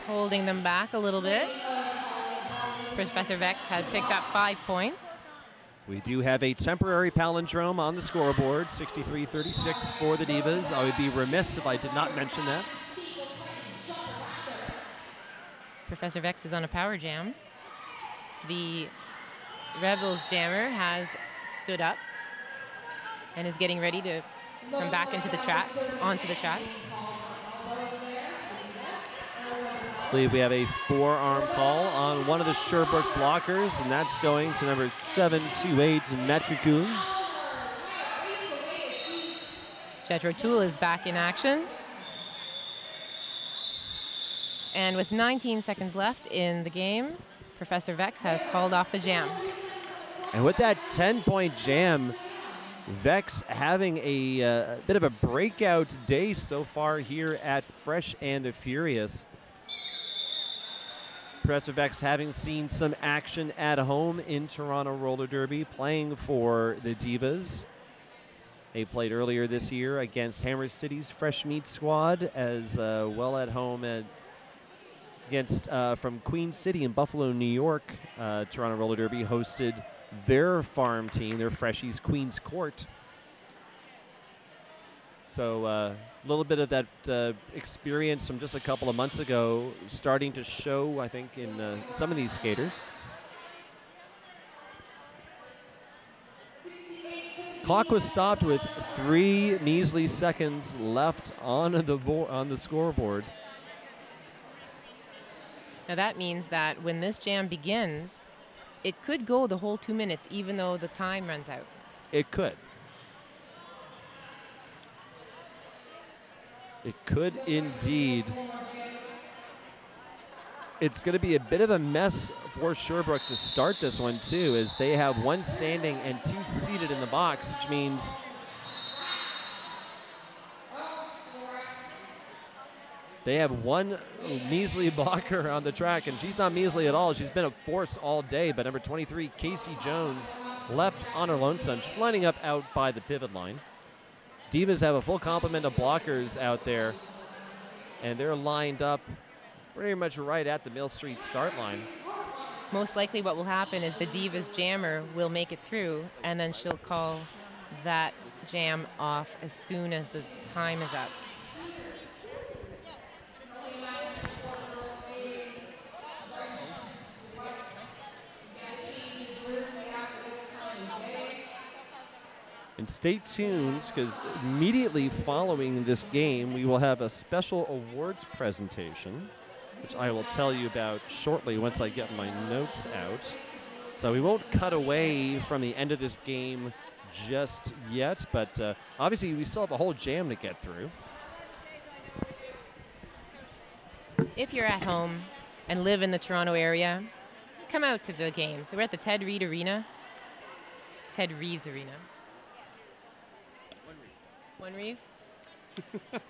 Holding them back a little bit. Professor Vex has picked up 5 points. We do have a temporary palindrome on the scoreboard, 63-36 for the Divas. I would be remiss if I did not mention that. Professor Vex is on a power jam. The Rebels jammer has stood up and is getting ready to come back into the track, onto the track. I believe we have a forearm call on one of the Sherbrooke blockers, and that's going to number 728, Metricune. Jet Ratul is back in action. And with 19 seconds left in the game, Professor Vex has called off the jam. And with that 10-point jam, Vex having a bit of a breakout day so far here at Fresh and the Furious. Professor Vex having seen some action at home in Toronto Roller Derby, playing for the Divas. They played earlier this year against Hammer City's Fresh Meat Squad, as well at home against from Queen City in Buffalo, New York. Toronto Roller Derby hosted their farm team, their Freshies Queen's Court. So a little bit of that experience from just a couple of months ago starting to show, I think, in some of these skaters. Clock was stopped with 3 measly seconds left on the scoreboard. Now that means that when this jam begins, it could go the whole 2 minutes, even though the time runs out. It could. It could indeed. It's going to be a bit of a mess for Sherbrooke to start this one, too, as they have 1 standing and 2 seated in the box, which means they have 1 measly blocker on the track, and she's not measly at all. She's been a force all day, but number 23, Casey Jones, left on her lonesome. She's lining up out by the pivot line. Divas have a full complement of blockers out there, and they're lined up pretty much right at the Mill Street start line. most likely what will happen is the Divas jammer will make it through, and then she'll call that jam off as soon as the time is up. And stay tuned, because immediately following this game, we will have a special awards presentation, which I will tell you about shortly once I get my notes out. So we won't cut away from the end of this game just yet, but obviously we still have a whole jam to get through. If you're at home and live in the Toronto area, come out to the games. We're at the Ted Reeves Arena. One Reeve?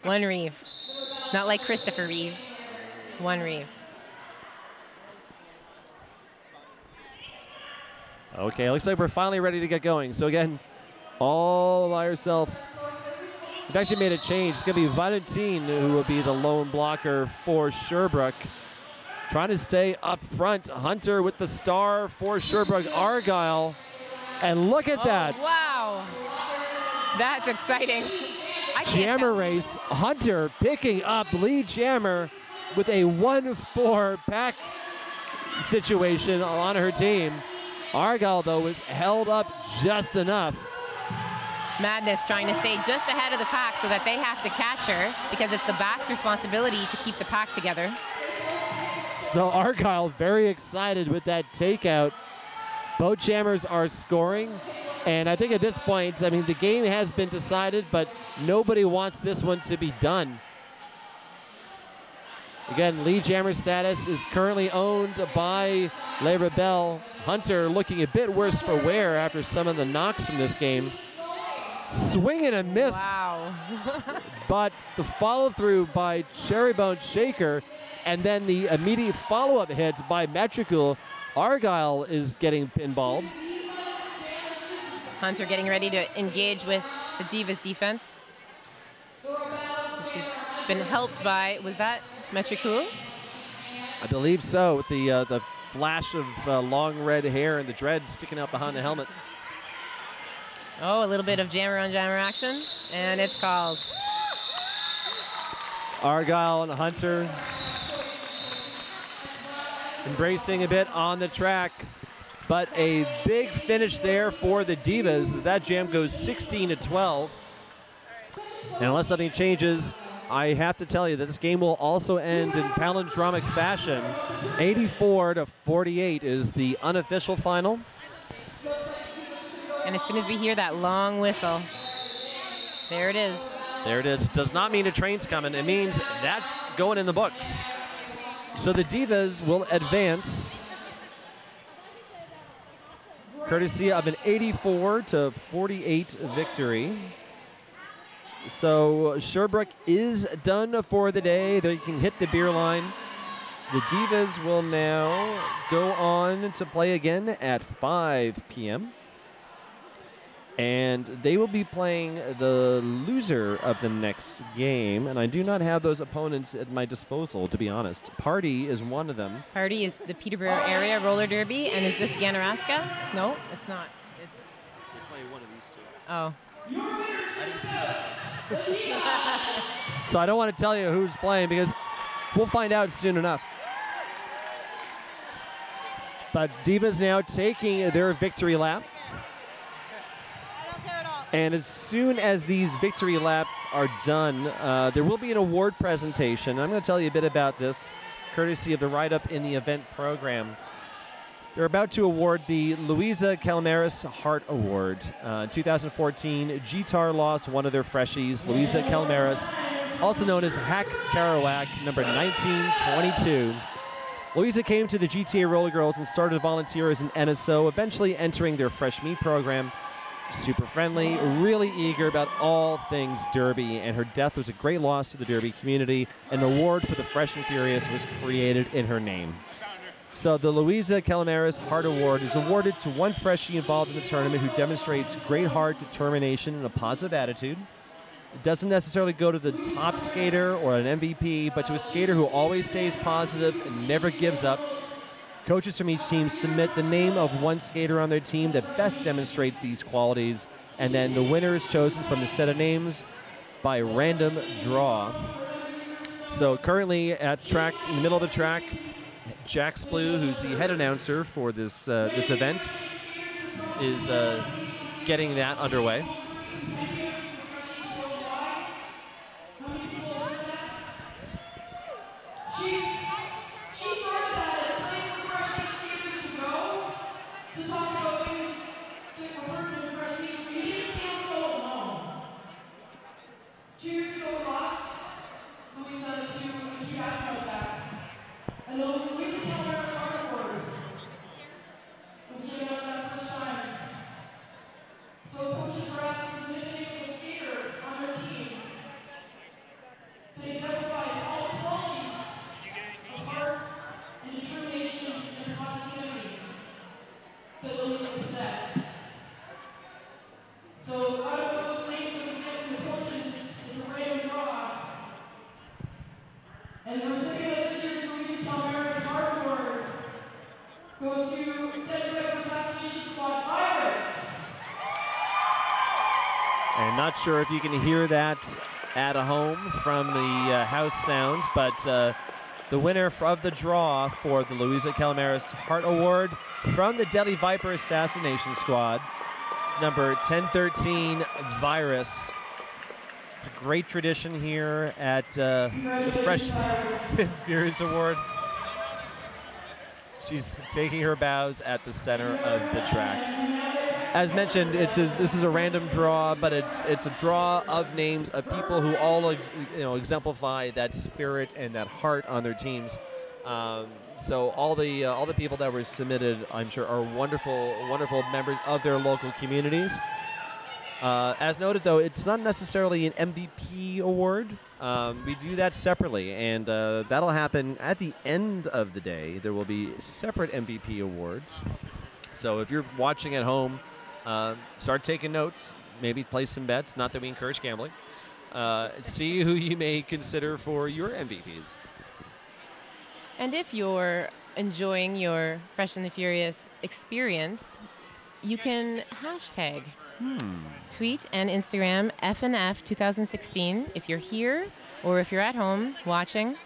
One Reeve. Not like Christopher Reeves. One Reeve. Okay, looks like we're finally ready to get going. So again, all by herself. We've actually made a change. It's going to be Valentine who will be the lone blocker for Sherbrooke. Trying to stay up front. Hunter with the star for Sherbrooke. Argyle. And look at that. Wow. That's exciting. Jammer race. Hunter picking up lead jammer with a 1-4 pack situation on her team. Argyle, though, was held up just enough. Madness trying to stay just ahead of the pack so that they have to catch her, because it's the back's responsibility to keep the pack together. So Argyle very excited with that takeout. Both jammers are scoring. And I think at this point, I mean, the game has been decided, but nobody wants this one to be done. Again, lead jammer status is currently owned by Les Rebelles. Hunter looking a bit worse for wear after some of the knocks from this game. Swing and a miss. Wow. But the follow-through by Cherrybone Shaker, and then the immediate follow-up hits by Metricool. Argyle is getting pinballed. Hunter getting ready to engage with the Divas defense. She's been helped by, was that Metricool? I believe so, with the flash of long red hair and the dreads sticking out behind the helmet. Oh, a little bit of jammer on jammer action, and it's called. Argyle and Hunter embracing a bit on the track, but a big finish there for the Divas as that jam goes 16-12. And unless something changes, I have to tell you that this game will also end in palindromic fashion. 84-48 is the unofficial final. And as soon as we hear that long whistle, there it is. There it is. It does not mean a train's coming. It means that's going in the books. So the Divas will advance courtesy of an 84-48 victory. So Sherbrooke is done for the day. They can hit the beer line. The Divas will now go on to play again at 5 p.m. And they will be playing the loser of the next game. And I do not have those opponents at my disposal, to be honest. Party is one of them. Party is the Peterborough area roller derby. And is this Ganaraska? No, it's not. It's. They play one of these two. Oh. I didn't see that. So I don't want to tell you who's playing because we'll find out soon enough. But Divas now taking their victory lap. And as soon as these victory laps are done, there will be an award presentation. I'm going to tell you a bit about this, courtesy of the write-up in the event program. They're about to award the Louisa Calamaris Hart Award. 2014, GTAR lost one of their freshies, Louisa Calamaris, also known as Hack Kerouac, number 1922. Louisa came to the GTA RollerGirls and started to volunteer as an NSO, eventually entering their Fresh Meat program. Super friendly, really eager about all things Derby, and her death was a great loss to the Derby community. An award for the Fresh and Furious was created in her name. So the Louisa Calamaris Heart Award is awarded to one freshie involved in the tournament who demonstrates great heart, determination, and a positive attitude. It doesn't necessarily go to the top skater or an MVP, but to a skater who always stays positive and never gives up. Coaches from each team submit the name of one skater on their team that best demonstrate these qualities, and then the winner is chosen from the set of names by random draw. So currently at track, in the middle of the track, Jack Splue, who's the head announcer for this event, is getting that underway. And not sure if you can hear that at home from the house sounds, but the winner of the draw for the Louisa Calamares Heart Award from the Delhi Viper Assassination Squad is number 1013, Virus. It's a great tradition here at the Fresh and Furious Award. She's taking her bows at the center of the track. As mentioned, this is a random draw, but it's a draw of names of people who all exemplify that spirit and that heart on their teams. So all the people that were submitted, I'm sure, are wonderful members of their local communities. As noted, though, it's not necessarily an MVP award. We do that separately, and that'll happen at the end of the day. There will be separate MVP awards. So if you're watching at home, start taking notes, maybe place some bets, not that we encourage gambling. See who you may consider for your MVPs. And if you're enjoying your Fresh and the Furious experience, you can hashtag, tweet and Instagram FNF 2016 if you're here or if you're at home watching.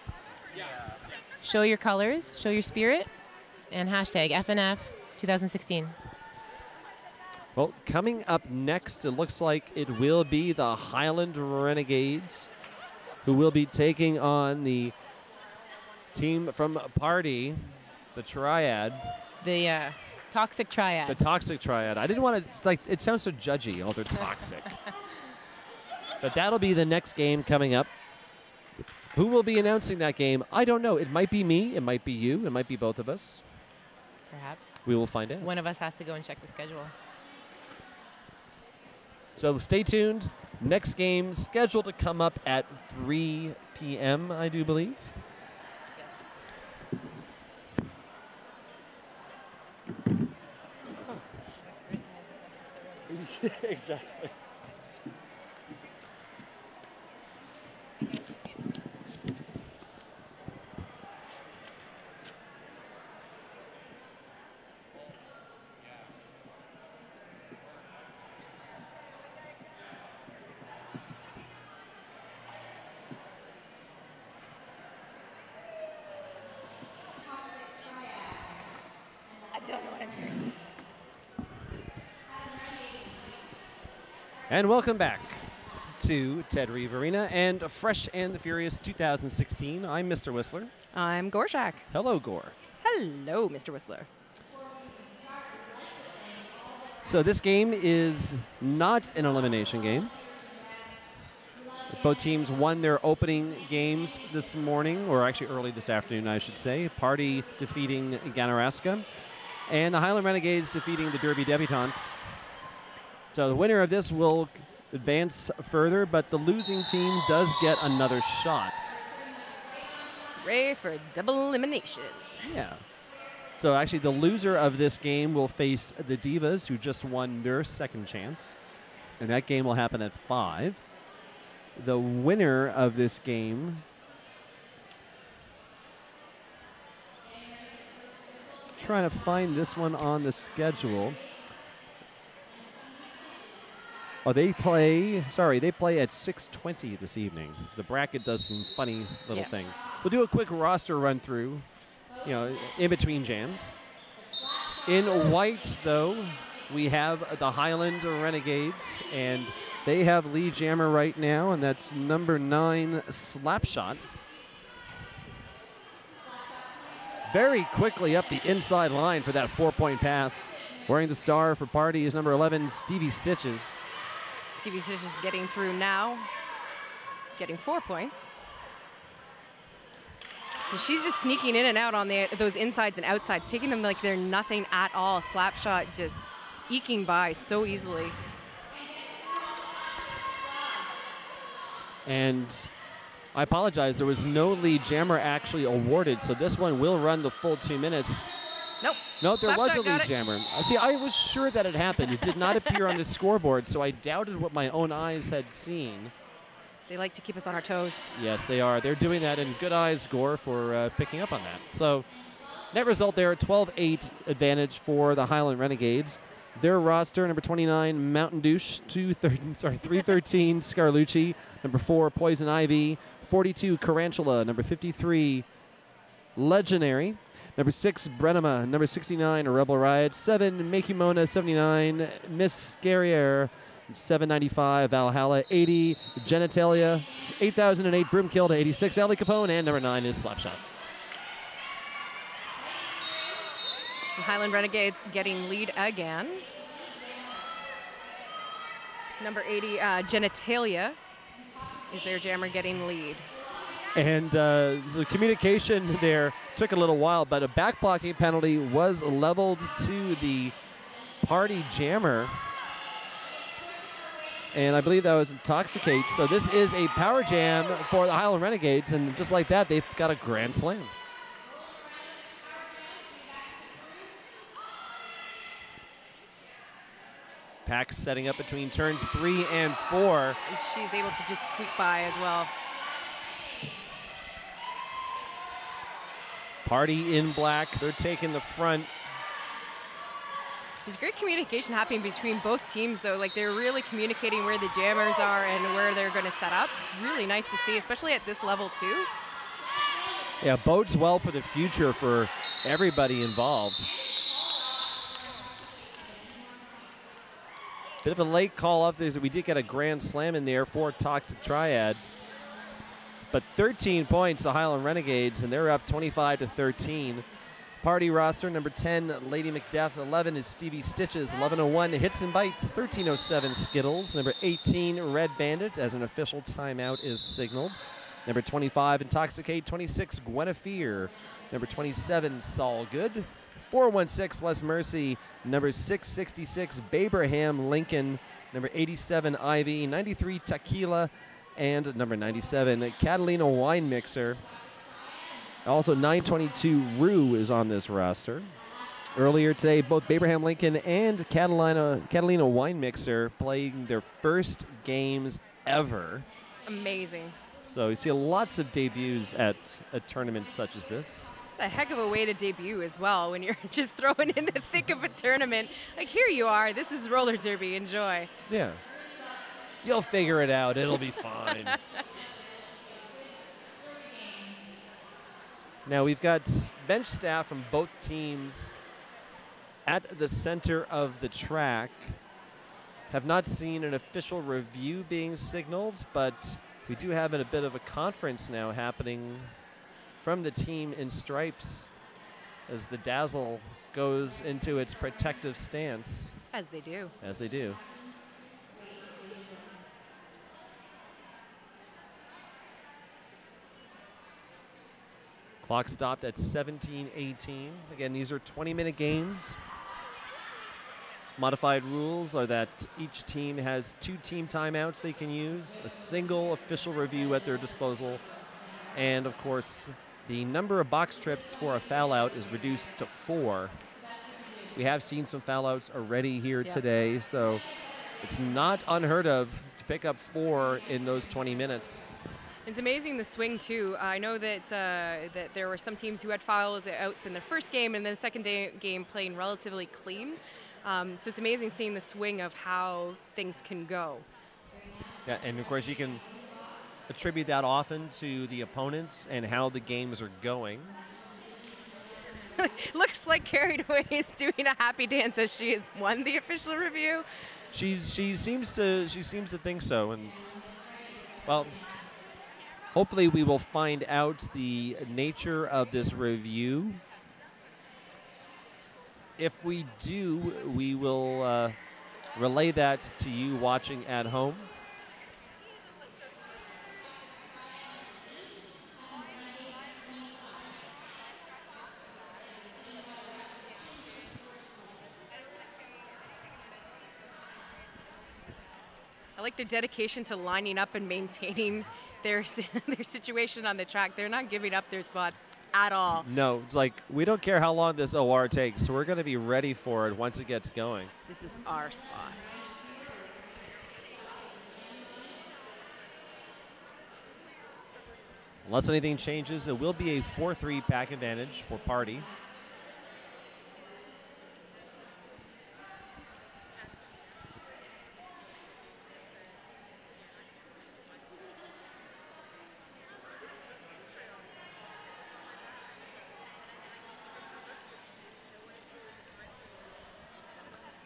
Show your colors, show your spirit, and hashtag FNF 2016. Well, coming up next, it looks like it will be the Highland Renegades, who will be taking on the team from Party, the Triad. The Toxic Triad. The Toxic Triad. I didn't want to, it sounds so judgy. Oh, they're toxic. But that'll be the next game coming up. Who will be announcing that game? I don't know. It might be me. It might be you. It might be both of us. Perhaps. We will find out. One of us has to go and check the schedule. So stay tuned. Next game scheduled to come up at 3 p.m., I do believe. Exactly. And welcome back to Ted Reeve Arena and Fresh and the Furious 2016. I'm Mr. Whistler. I'm Gorshak. Hello, Gore. Hello, Mr. Whistler. So this game is not an elimination game. Both teams won their opening games this morning, or actually early this afternoon, I should say. Party defeating Ganaraska, and the Highland Renegades defeating the Derby Debutantes. So the winner of this will advance further, but the losing team does get another shot. Hooray for double elimination. Yeah. So actually the loser of this game will face the Divas, who just won their second chance. And that game will happen at 5. The winner of this game trying to find this one on the schedule. Oh, they play at 6:20 this evening. So the bracket does some funny little things. We'll do a quick roster run through, in between jams. In white, though, we have the Highland Renegades, and they have lead jammer right now, and that's number 9, Slapshot. Very quickly up the inside line for that 4-point pass. Wearing the star for Party is number 11, Stevie Stitches. Stevie Stitches getting through now, getting 4 points. And she's just sneaking in and out on those insides and outsides, taking them like they're nothing at all. Slapshot just eking by so easily. And I apologize, there was no lead jammer actually awarded, so this one will run the full 2 minutes. Nope, there was a Slapshot got lead it. jammer. See, I was sure that it happened. It did not appear on the scoreboard, so I doubted what my own eyes had seen. They like to keep us on our toes. Yes, they are. They're doing that, and good eyes, Gore, for picking up on that. So net result there, 12-8 advantage for the Highland Renegades. Their roster, number 29, Mountain Douche, 313, Scarlucci, number 4, Poison Ivy, 42, Carantula, number 53, Legendary, number 6, Brenema, number 69, Rebel Riot, 7, Makimona, 79, Miss Scarier, 795, Valhalla, 80, Genitalia, 8008, Broomkill to 86, Ali Capone, and number 9 is Slapshot. The Highland Renegades getting lead again. Number 80, Genitalia, is their jammer getting lead. And the communication there took a little while, but a back blocking penalty was leveled to the Party jammer. And I believe that was Intoxicate. So this is a power jam for the Highland Renegades, and just like that, they've got a grand slam. Pack setting up between turns 3 and 4. And she's able to just squeak by as well. Party in black, they're taking the front. There's great communication happening between both teams, though. Like, they're really communicating where the jammers are and where they're going to set up. It's really nice to see, especially at this level, too. Yeah, bodes well for the future for everybody involved. Bit of a late call up there. We did get a grand slam in there for Toxic Triad. But 13 points, the Highland Renegades, and they're up 25-13. Party roster, number 10, Lady Macbeth. 11 is Stevie Stitches. 11:01, Hits and Bites. 13:07, Skittles. Number 18, Red Bandit, as an official timeout is signaled. Number 25, Intoxicate. 26, Guinevere. Number 27, Saul Good. 416, Less Mercy. Number 666, Babraham Lincoln. Number 87, Ivy. 93, Tequila. And number 97, Catalina Wine Mixer. Also, 922, Rue is on this roster. Earlier today, both Babraham Lincoln and Catalina Wine Mixer playing their first games ever. Amazing. So you see lots of debuts at a tournament such as this. It's a heck of a way to debut as well when you're just thrown in the thick of a tournament. Like, here you are. This is roller derby. Enjoy. Yeah. You'll figure it out. It'll be fine. Now we've got bench staff from both teams at the center of the track. Have not seen an official review being signaled, but we do have a bit of a conference now happening from the team in stripes as the Dazzle goes into its protective stance. As they do. As they do. Clock stopped at 17:18. Again, these are 20-minute games. Modified rules are that each team has 2 team timeouts they can use, a single official review at their disposal, and of course, the number of box trips for a foul out is reduced to 4. We have seen some foul outs already here today, so it's not unheard of to pick up 4 in those 20 minutes. It's amazing the swing too. I know that that there were some teams who had fouls outs in the first game, and then the second game playing relatively clean. So it's amazing seeing the swing of how things can go. Yeah, and of course you can attribute that often to the opponents and how the games are going. Looks like Carried Away is doing a happy dance as she has won the official review. She seems to think so, and well, hopefully we will find out the nature of this review. If we do, we will relay that to you watching at home. I like their dedication to lining up and maintaining their situation on the track. They're not giving up their spots at all. No, it's like, we don't care how long this OR takes, so we're going to be ready for it once it gets going. This is our spot. Unless anything changes, it will be a 4-3 pack advantage for Party.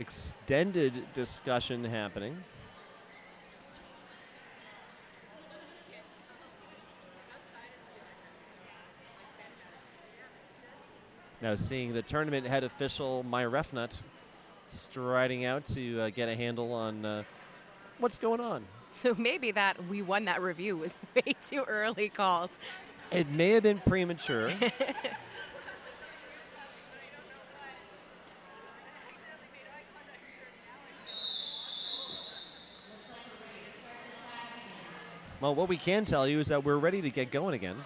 Extended discussion happening. Now seeing the tournament head official, Maya Refnut, striding out to get a handle on what's going on. So maybe that we won that review was way too early called. It may have been premature. Well, what we can tell you is that we're ready to get going again.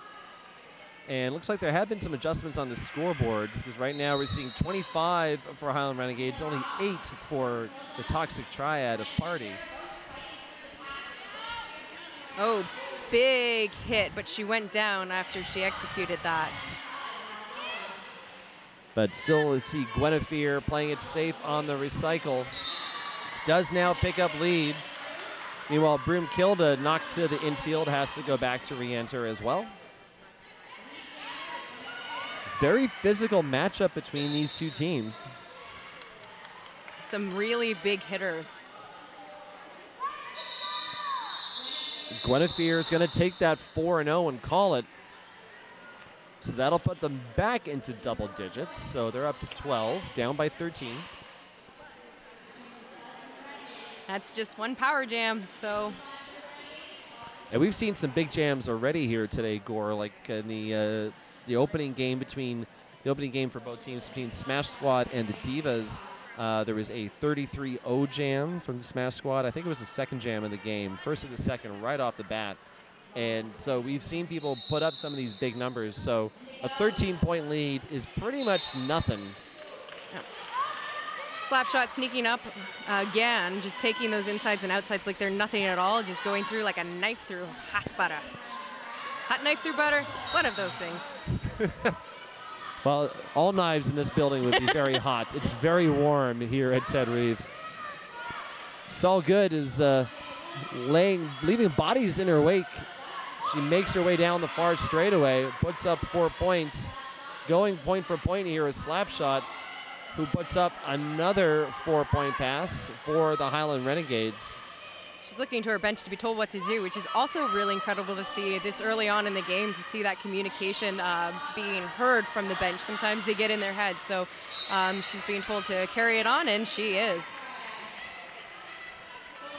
And it looks like there have been some adjustments on the scoreboard, because right now we're seeing 25 for Highland Renegades, only 8 for the Toxic Triad of Party. Oh, big hit, but she went down after she executed that. But still, let's see Guinevere playing it safe on the recycle. Does now pick up lead. Meanwhile, Broomkilda knocked to the infield, has to go back to re-enter as well. Very physical matchup between these two teams. Some really big hitters. Guinevere is going to take that 4-0 and call it. So that'll put them back into double digits. So they're up to 12, down by 13. That's just one power jam, so. And we've seen some big jams already here today, Gore, like in the opening game for both teams between Smash Squad and the Divas. There was a 33-0 jam from the Smash Squad. I think it was the second jam of the game, first and the second right off the bat. And so we've seen people put up some of these big numbers. So a 13-point lead is pretty much nothing. Yeah. Slapshot sneaking up again, just taking those insides and outsides like they're nothing at all, just going through like a knife through hot butter. Hot knife through butter, one of those things. Well, all knives in this building would be very hot. It's very warm here at Ted Reeve. Sol Good is leaving bodies in her wake. She makes her way down the far straightaway, puts up 4 points. Going point for point here is Slapshot, who puts up another 4-point pass for the Highland Renegades. She's looking to her bench to be told what to do, which is also really incredible to see this early on in the game, to see that communication being heard from the bench. Sometimes they get in their head, so she's being told to carry it on, and she is.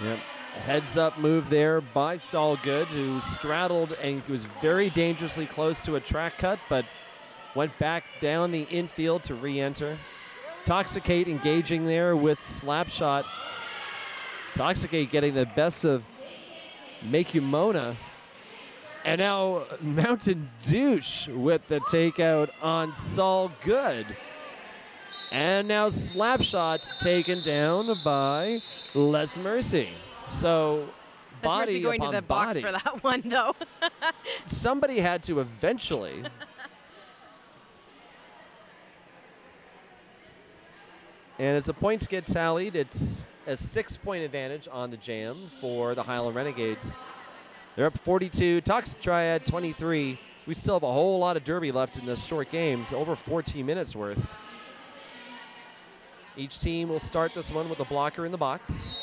Yep. Heads up move there by Sol Good, who straddled and was very dangerously close to a track cut, but went back down the infield to re-enter. Toxicate engaging there with Slapshot. Toxicate getting the best of Makeumona. And now Mountain Douche with the takeout on Sol Good. And now Slapshot taken down by Les Mercy. So That's body Mercy going to upon the box body. for that one, though. Somebody had to eventually. And as the points get tallied, it's a 6-point advantage on the jam for the Highland Renegades. They're up 42, Toxic Triad 23. We still have a whole lot of derby left in this short game, so over 14 minutes worth. Each team will start this one with a blocker in the box.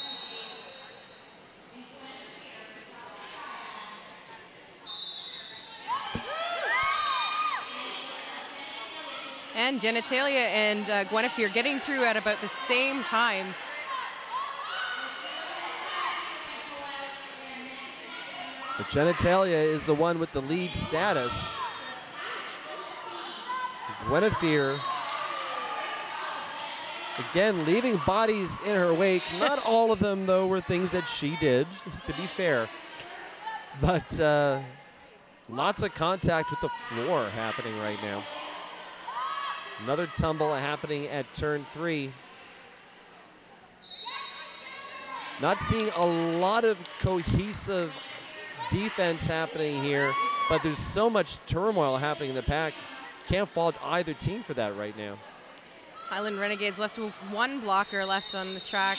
And Genitalia and Guinevere getting through at about the same time. But Genitalia is the one with the lead status. Guinevere, again, leaving bodies in her wake. Not all of them, though, were things that she did, to be fair. But lots of contact with the floor happening right now. Another tumble happening at turn 3. Not seeing a lot of cohesive defense happening here, but there's so much turmoil happening in the pack. Can't fault either team for that right now. Highland Renegades left with one blocker left on the track.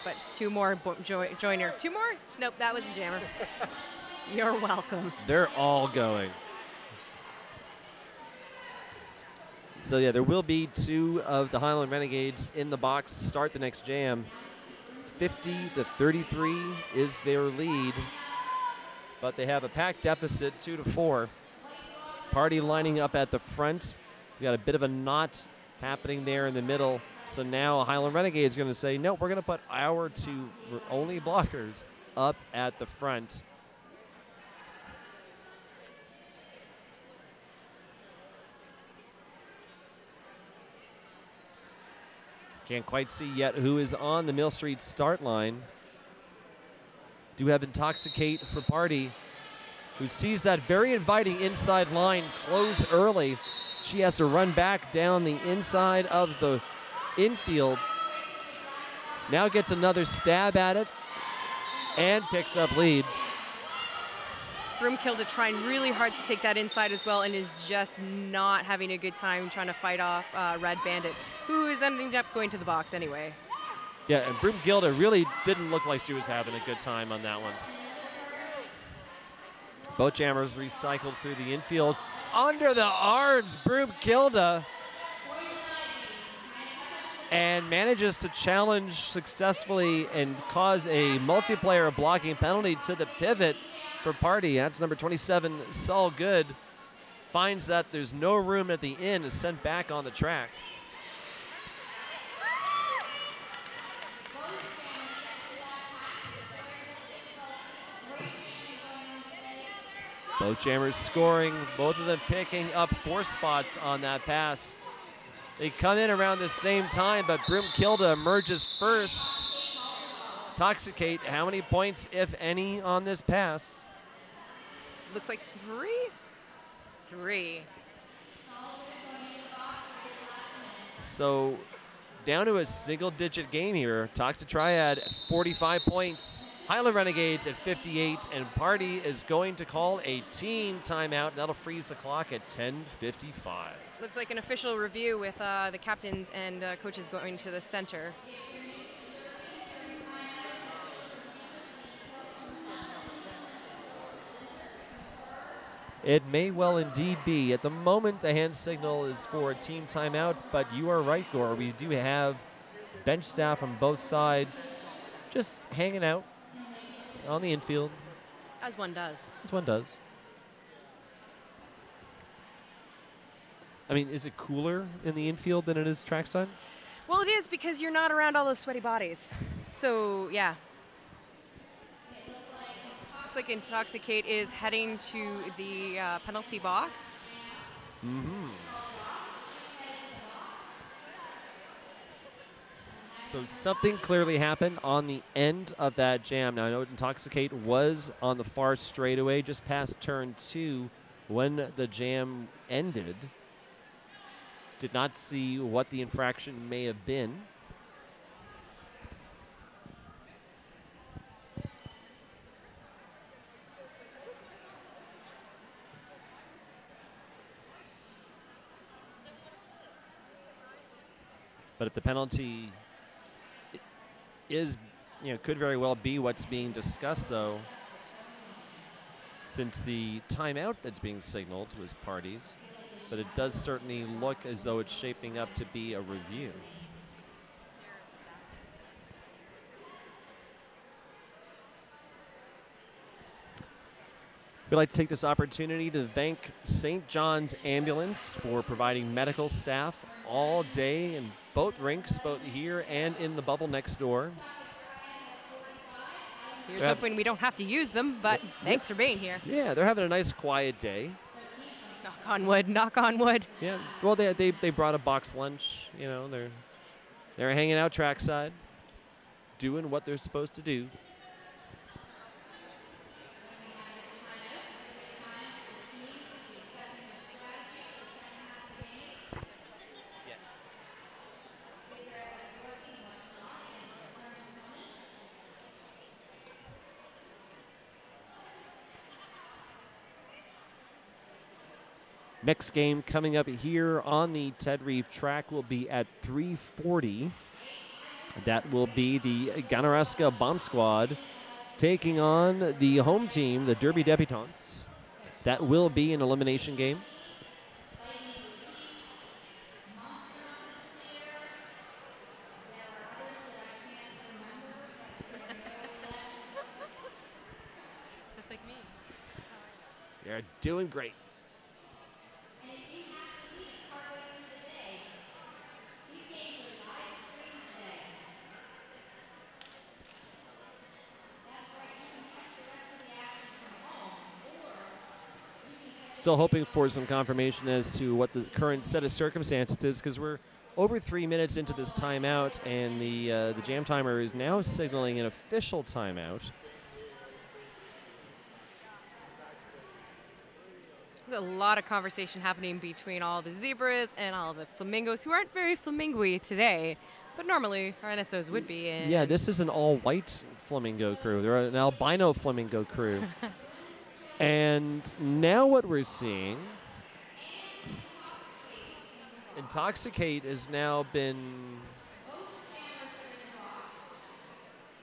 But two more joiner. Two more? Nope, that was a jammer. You're welcome. They're all going. So yeah, there will be 2 of the Highland Renegades in the box to start the next jam. 50-33 is their lead, but they have a pack deficit 2-4. Party lining up at the front. We got a bit of a knot happening there in the middle. So now Highland Renegades going to say, no, we're going to put our 2 only blockers up at the front. Can't quite see yet who is on the Mill Street start line. Do have Intoxicate for Party, who sees that very inviting inside line close early. She has to run back down the inside of the infield. Now gets another stab at it and picks up lead. Broomkilda trying really hard to take that inside as well and is just not having a good time trying to fight off Red Bandit, who is ending up going to the box anyway. Yeah, and Broomkilda really didn't look like she was having a good time on that one. Both jammers recycled through the infield. Under the arms, Broomkilda. And manages to challenge successfully and cause a multiplayer blocking penalty to the pivot for Party. That's number 27, Saul Good. Finds that there's no room at the inn, is sent back on the track. Both jammers scoring, both of them picking up 4 spots on that pass. They come in around the same time, but Broomkilda emerges first. Toxicate, how many points, if any, on this pass? Looks like 3? 3. So down to a single-digit game here. Toxic Triad at 45 points. Highland Renegades at 58, and Party is going to call a team timeout. That'll freeze the clock at 10:55. Looks like an official review with the captains and coaches going to the center. It may well indeed be. At the moment, the hand signal is for a team timeout, but you are right, Gore. We do have bench staff on both sides just hanging out on the infield. As one does. As one does. I mean, is it cooler in the infield than it is trackside? Well, it is because you're not around all those sweaty bodies. So, yeah. Looks like Intoxicate is heading to the penalty box. Mm-hmm. So something clearly happened on the end of that jam. Now, I know Intoxicate was on the far straightaway just past turn 2 when the jam ended. Did not see what the infraction may have been. But if the penalty is, could very well be what's being discussed, though, since the timeout that's being signaled was parties, but it does certainly look as though it's shaping up to be a review. We'd like to take this opportunity to thank St. John's Ambulance for providing medical staff all day in both rinks, both here and in the bubble next door. Here's hoping we don't have to use them, but thanks for being here. Yeah, they're having a nice quiet day. Knock on wood, knock on wood. Yeah, well, they brought a box lunch. They're hanging out trackside, doing what they're supposed to do. Next game coming up here on the Ted Reeve track will be at 3:40. That will be the Ganareska Bomb Squad taking on the home team, the Derby Debutantes. That will be an elimination game. That's like me. They're doing great. Still hoping for some confirmation as to what the current set of circumstances is, because we're over 3 minutes into this timeout, and the jam timer is now signaling an official timeout. There's a lot of conversation happening between all the zebras and all the flamingos, who aren't very flamingo-y today, but normally our NSOs would be. And Yeah, this is an all-white flamingo crew. They're an albino flamingo crew. And now what we're seeing, Intoxicate has now been,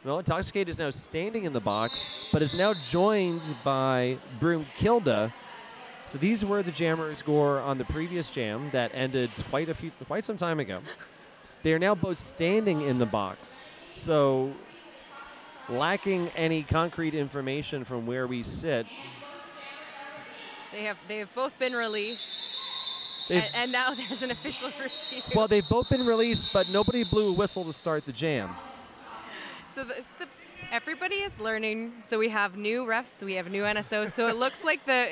well, Intoxicate is now standing in the box, but is now joined by Broomkilda. So these were the jammers score on the previous jam that ended quite some time ago. They are now both standing in the box. So lacking any concrete information from where we sit, They have both been released, and now there's an official review. Well, they've both been released, but nobody blew a whistle to start the jam. So everybody is learning. So we have new refs, we have new NSOs. So it looks like the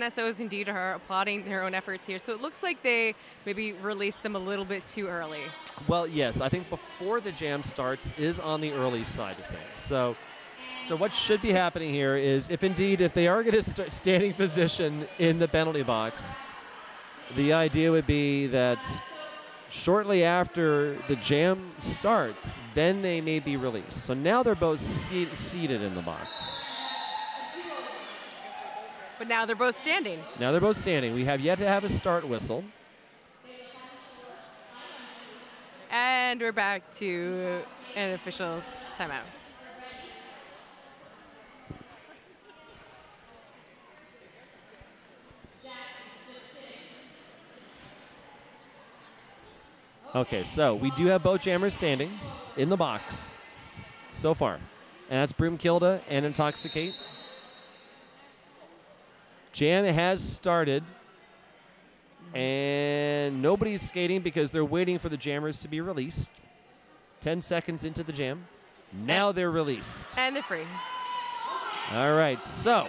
NSOs indeed are applauding their own efforts here. So it looks like they maybe released them a little bit too early. Well, yes, I think before the jam starts is on the early side of things. So what should be happening here is, if they are going to start standing position in the penalty box, the idea would be that shortly after the jam starts, then they may be released. So now they're both seated in the box. But now they're both standing. Now they're both standing. We have yet to have a start whistle. And we're back to an official timeout. Okay, so we do have both jammers standing in the box so far. And that's Broomkilda and Intoxicate. Jam has started. And nobody's skating because they're waiting for the jammers to be released. 10 seconds into the jam. Now they're released. And they're free. All right, so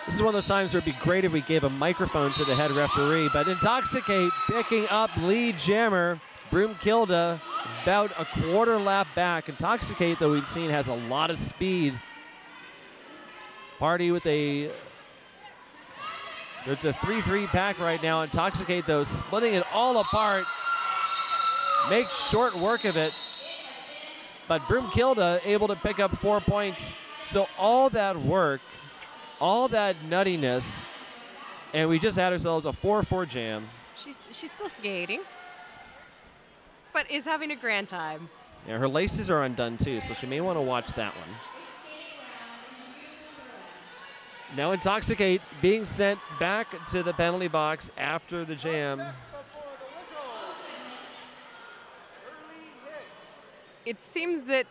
this is one of those times where it'd be great if we gave a microphone to the head referee, but Intoxicate picking up lead jammer, Broomkilda, about a quarter lap back. Intoxicate, though we've seen, has a lot of speed. Party with there's a 3-3 pack right now. Intoxicate, though, splitting it all apart. Makes short work of it. But Broomkilda able to pick up 4 points. So all that work, all that nuttiness And we just had ourselves a 4-4 jam. She's still skating, but is having a grand time. Yeah, her laces are undone too, so she may want to watch that one. Now Intoxicate being sent back to the penalty box after the jam. It seems that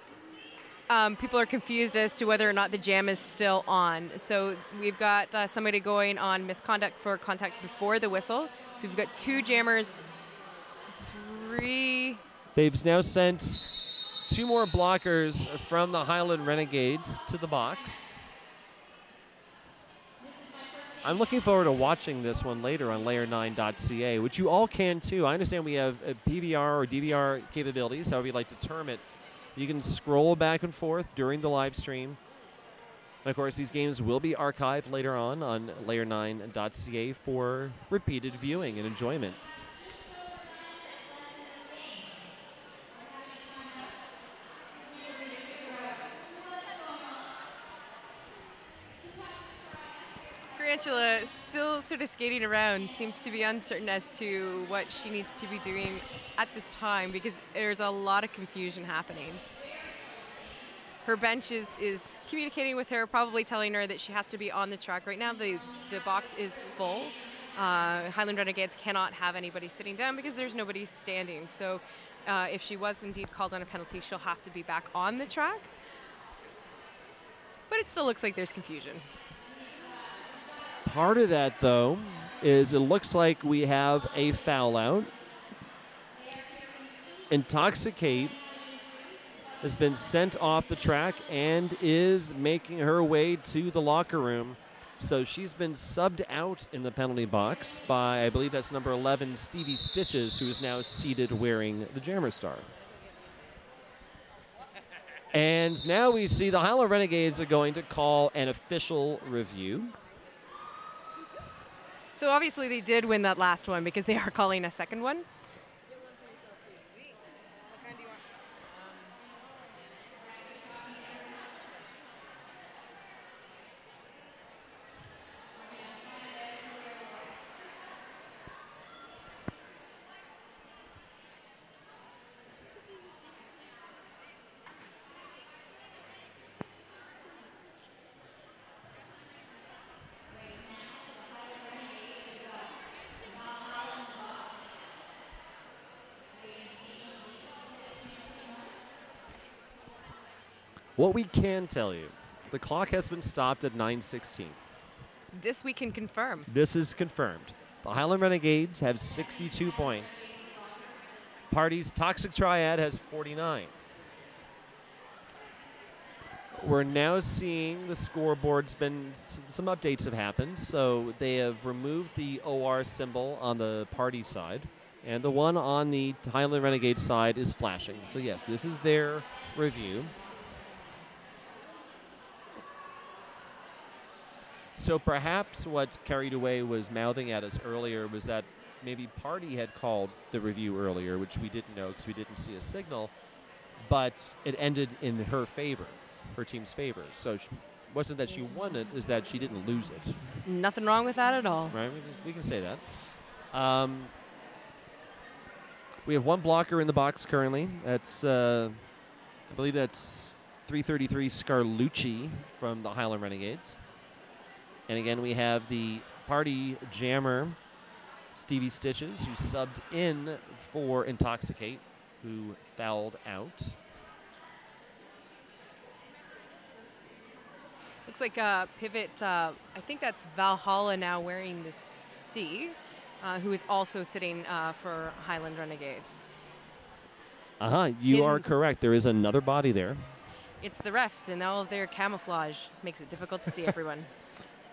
people are confused as to whether or not the jam is still on. So we've got somebody going on misconduct for contact before the whistle. So we've got 2 jammers, 3. They've now sent 2 more blockers from the Highland Renegades to the box. I'm looking forward to watching this one later on layer9.ca, which you all can too. I understand we have PVR or DVR capabilities, however you'd like to term it. You can scroll back and forth during the live stream. And of course, these games will be archived later on layer9.ca for repeated viewing and enjoyment. Tarantula still sort of skating around, seems to be uncertain as to what she needs to be doing at this time because there's a lot of confusion happening. Her bench is communicating with her, probably telling her that she has to be on the track. Right now the box is full. Highland Renegades cannot have anybody sitting down because there's nobody standing. So if she was indeed called on a penalty, she'll have to be back on the track. But it still looks like there's confusion. Part of that, though, is it looks like we have a foul out. Intoxicate has been sent off the track and is making her way to the locker room. So she's been subbed out in the penalty box by, I believe that's number 11, Stevie Stitches, who is now seated wearing the Jammer Star. And now we see the Highland Renegades are going to call an official review. So obviously they did win that last one because they are calling a second one. What we can tell you, the clock has been stopped at 9:16. This we can confirm. This is confirmed. The Highland Renegades have 62 points. Party's Toxic Triad has 49. We're now seeing the scoreboard's been, some updates have happened. So they have removed the OR symbol on the party side, and the one on the Highland Renegade side is flashing. So yes, this is their review. So perhaps what Carried Away was mouthing at us earlier was that maybe Party had called the review earlier, which we didn't know because we didn't see a signal, but it ended in her favor, her team's favor. So it wasn't that she won it, is that she didn't lose it. Nothing wrong with that at all. Right, we can say that. We have one blocker in the box currently. That's, I believe that's 333 Scarlucci from the Highland Renegades. And again, we have the party jammer, Stevie Stitches, who subbed in for Intoxicate, who fouled out. Looks like pivot, I think that's Valhalla now wearing the C, who is also sitting for Highland Renegades. You are correct. There is another body there. It's the refs, and all of their camouflage makes it difficult to see everyone.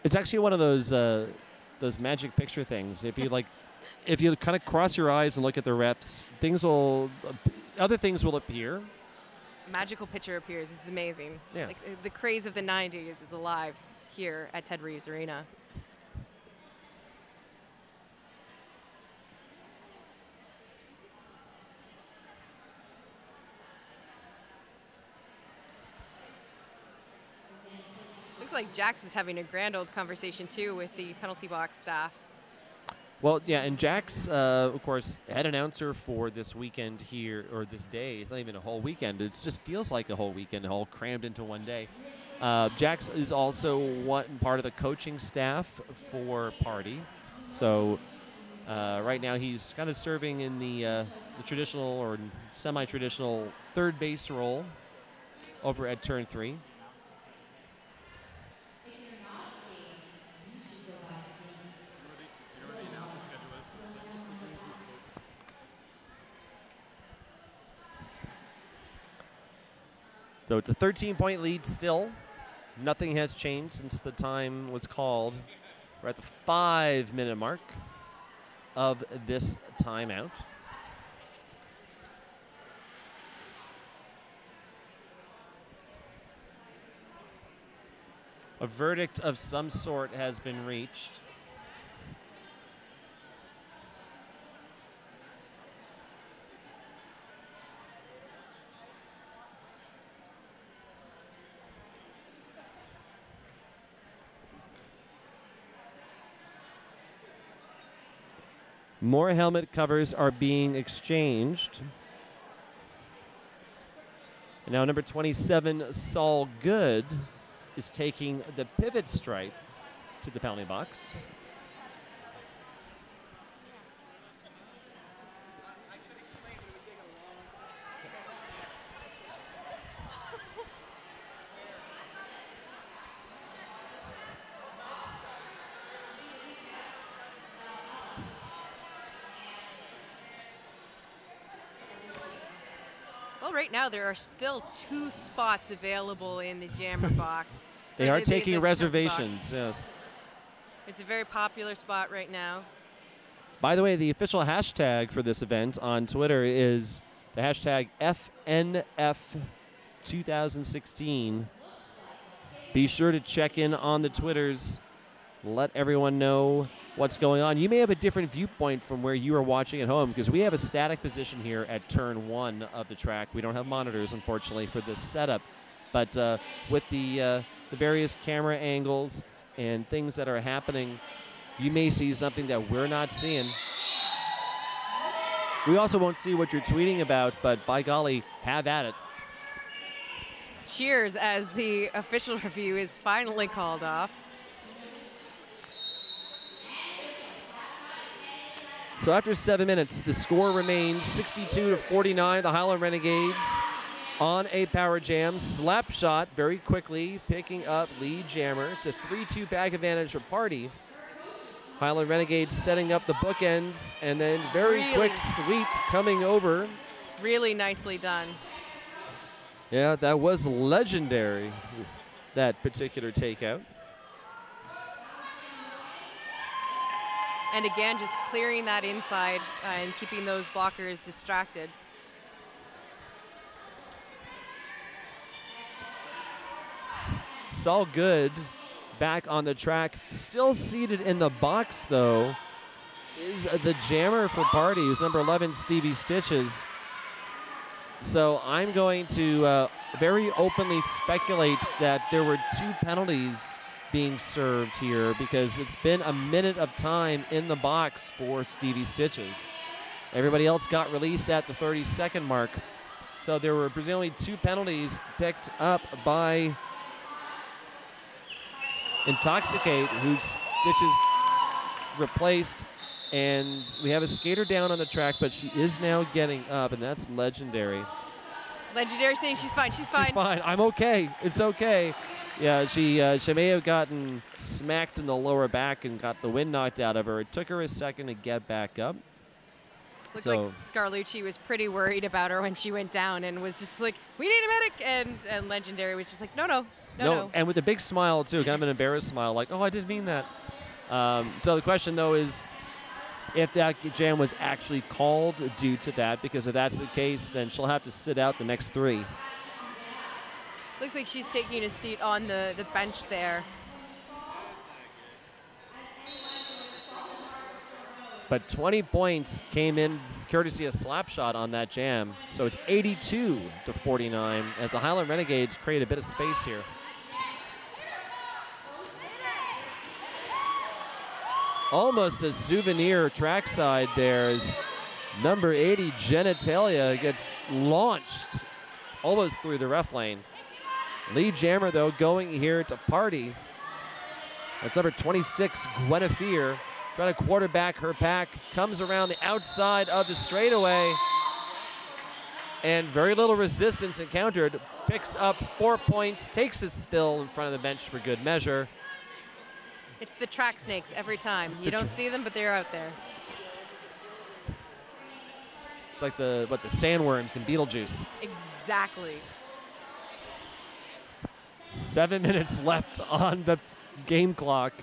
It's actually one of those magic picture things. If you kind of cross your eyes and look at the refs, other things will appear. Magical picture appears. It's amazing. Yeah. Like, the craze of the 90s is alive here at Ted Reeves Arena. Looks like Jax is having a grand old conversation too with the penalty box staff. Well, yeah, and Jax, of course, head announcer for this weekend here, or this day. It's not even a whole weekend. It just feels like a whole weekend, all crammed into one day. Jax is also part of the coaching staff for Party. So right now he's kind of serving in the traditional or semi-traditional third base role over at Turn 3. So it's a 13-point lead still. Nothing has changed since the time was called. We're at the 5-minute mark of this timeout. A verdict of some sort has been reached. More helmet covers are being exchanged. And now number 27, Saul Good, is taking the pivot stripe to the penalty box. Well, right now there are still 2 spots available in the jammer box. They are taking the reservations, yes. It's a very popular spot right now. By the way, the official hashtag for this event on Twitter is the hashtag FNF2016. Be sure to check in on the Twitters. Let everyone know what's going on. You may have a different viewpoint from where you are watching at home because we have a static position here at turn 1 of the track. We don't have monitors, unfortunately, for this setup. But with the various camera angles and things that are happening, you may see something that we're not seeing. We also won't see what you're tweeting about, but by golly, have at it. Cheers as the official review is finally called off. So after 7 minutes, the score remains 62-49. The Highland Renegades on a power jam. Slap shot very quickly, picking up lead jammer. It's a 3-2 back advantage for Party. Highland Renegades setting up the bookends, and then very quick sweep coming over. Really nicely done. Yeah, that was legendary, that particular takeout. And again, just clearing that inside and keeping those blockers distracted. Saul Good back on the track. Still seated in the box, though, is the jammer for Party, who's number 11, Stevie Stitches. So I'm going to very openly speculate that there were 2 penalties being served here because it's been a minute of time in the box for Stevie Stitches. Everybody else got released at the 30-second mark. So there were presumably 2 penalties picked up by Intoxicate, who Stitches replaced. And we have a skater down on the track, but she is now getting up, and that's legendary. Legendary saying she's fine, she's fine. She's fine, I'm okay, it's okay. Yeah, she may have gotten smacked in the lower back and got the wind knocked out of her. It took her a second to get back up. Looks like Scarlucci was pretty worried about her when she went down and was just like, we need a medic, and Legendary was just like, no. And with a big smile, too, kind of an embarrassed smile, like, oh, I didn't mean that. So the question, though, is if that jam was actually called due to that, because if that's the case, then she'll have to sit out the next 3. Looks like she's taking a seat on the bench there. But 20 points came in courtesy of slap shot on that jam. So it's 82-49 as the Highland Renegades create a bit of space here. almost a souvenir trackside there as number 80, Genitalia, gets launched almost through the ref lane. Lee Jammer, though, going here to party. That's number 26, Guinevere, trying to quarterback her pack, comes around the outside of the straightaway, and very little resistance encountered. Picks up 4 points, takes a spill in front of the bench for good measure. It's the track snakes every time. You don't see them, but they're out there. It's like the sandworms in Beetlejuice. Exactly. 7 minutes left on the game clock.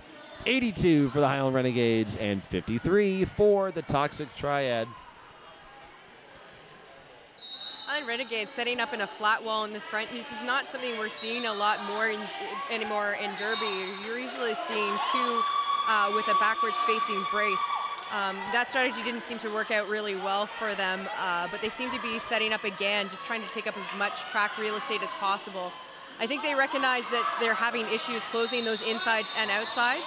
82 for the Highland Renegades and 53 for the Toxic Triad. Highland Renegades setting up in a flat wall in the front. This is not something we're seeing a lot more anymore in Derby. You're usually seeing two with a backwards facing brace. That strategy didn't seem to work out really well for them, but they seem to be setting up again, just trying to take up as much track real estate as possible. I think they recognize that they're having issues closing those insides and outsides,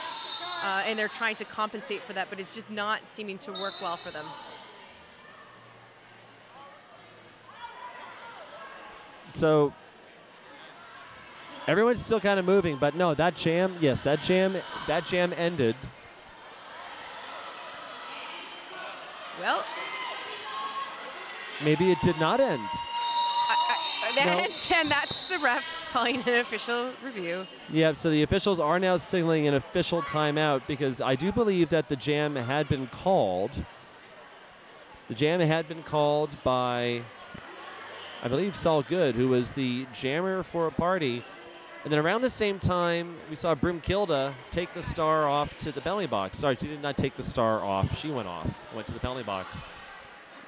and they're trying to compensate for that, but it's just not seeming to work well for them. So everyone's still kind of moving, but no, that jam ended. Well, maybe it did not end. And that's the refs calling an official review. Yeah, so the officials are now signaling an official timeout because I do believe that the jam had been called. The jam had been called by, I believe, Saul Good, who was the jammer for a party. And then around the same time, we saw Broomkilda take the star off to the penalty box. Sorry, she did not take the star off. She went off, went to the penalty box.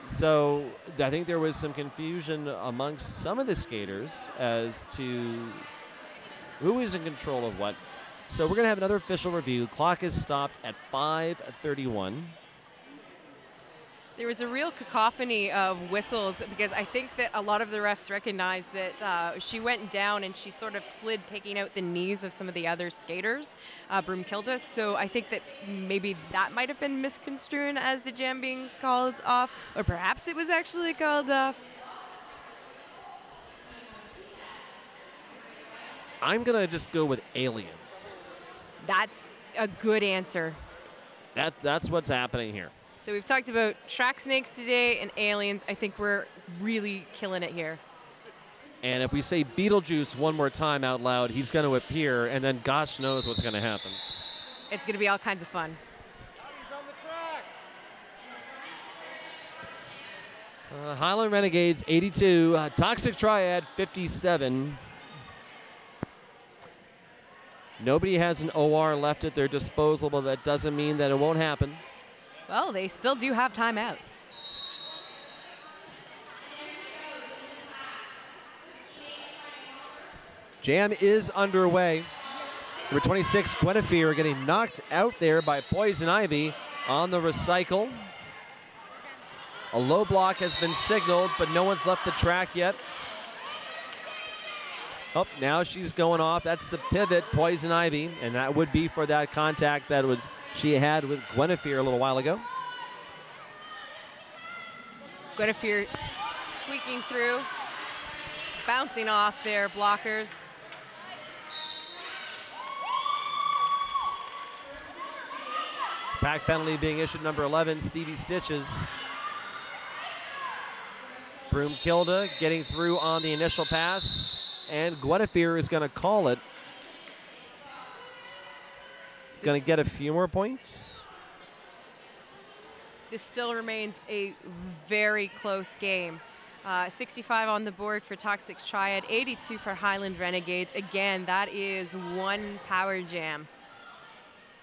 So I think there was some confusion amongst some of the skaters as to who is in control of what. So we're going to have another official review. Clock is stopped at 5:31. There was a real cacophony of whistles because I think that a lot of the refs recognized that she went down and she sort of slid, taking out the knees of some of the other skaters, Broomkilda. So I think that maybe that might have been misconstrued as the jam being called off, or perhaps it was actually called off. I'm going to just go with aliens. That's a good answer. That's what's happening here. So we've talked about track snakes today and aliens. I think we're really killing it here. And if we say Beetlejuice one more time out loud, he's going to appear, and then gosh knows what's going to happen. It's going to be all kinds of fun. He's on the track. Highland Renegades 82, Toxic Triad 57. Nobody has an OR left at their disposal, but that doesn't mean that it won't happen. Well, they still do have timeouts. Jam is underway. Number 26, Guinevere, getting knocked out there by Poison Ivy on the recycle. A low block has been signaled, but no one's left the track yet. Oh, now she's going off. That's the pivot, Poison Ivy, and that would be for that contact that she had with Guinevere a little while ago. Guinevere squeaking through, bouncing off their blockers. Pack penalty being issued, number 11, Stevie Stitches. Broomkilda getting through on the initial pass, and Guinevere is going to call it. Going to get a few more points. This still remains a very close game. 65 on the board for Toxic Triad, 82 for Highland Renegades. Again, that is one power jam.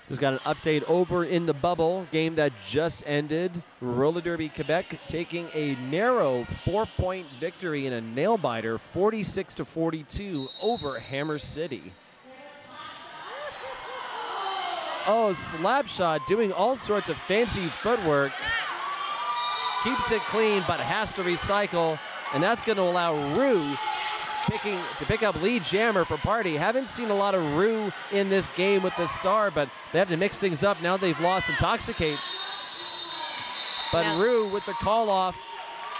Just got an update over in the bubble. Game that just ended. Roller Derby Quebec taking a narrow 4-point victory in a nail-biter, 46-42 over Hammer City. Oh, slap shot, doing all sorts of fancy footwork. Keeps it clean, but has to recycle, and that's going to allow Rue to pick up lead jammer for Party. Haven't seen a lot of Rue in this game with the star, but they have to mix things up. Now they've lost Intoxicate. But yeah. Rue with the call off.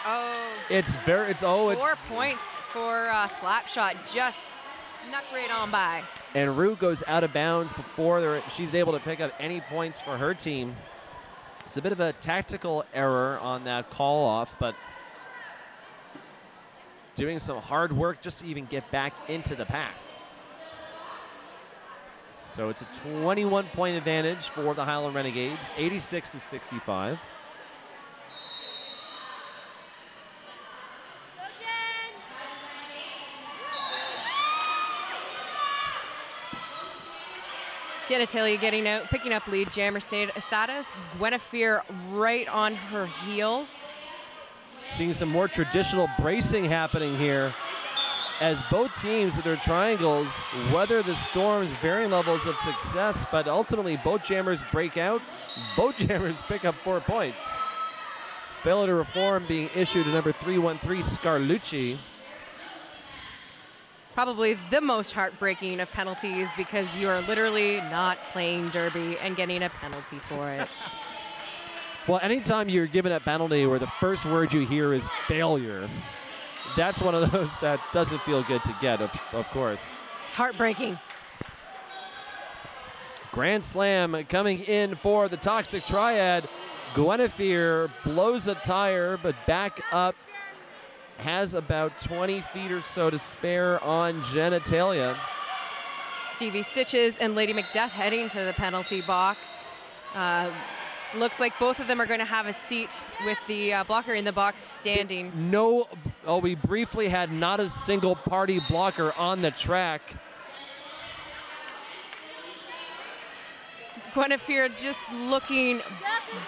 Oh. It's 4 points for Slapshot. Just snuck right on by. And Rue goes out of bounds before she's able to pick up any points for her team. It's a bit of a tactical error on that call off, but doing some hard work just to even get back into the pack. So it's a 21-point advantage for the Highland Renegades, 86-65. Genitalia getting out, picking up lead jammer status. Guinevere right on her heels. Seeing some more traditional bracing happening here as both teams with their triangles weather the storm's varying levels of success, but ultimately both jammers break out. Both jammers pick up 4 points. Failure to reform being issued to number 313, Scarlucci. Probably the most heartbreaking of penalties because you are literally not playing derby and getting a penalty for it. Well, anytime you're given a penalty where the first word you hear is failure, that's one of those that doesn't feel good to get, of course. It's heartbreaking. Grand Slam coming in for the Toxic Triad. Guinevere blows a tire, but back up. Has about 20 feet or so to spare on Genitalia. Stevie Stitches and Lady Macbeth heading to the penalty box. Looks like both of them are going to have a seat with the blocker in the box standing. We briefly had not a single Party blocker on the track. Guinevere just looking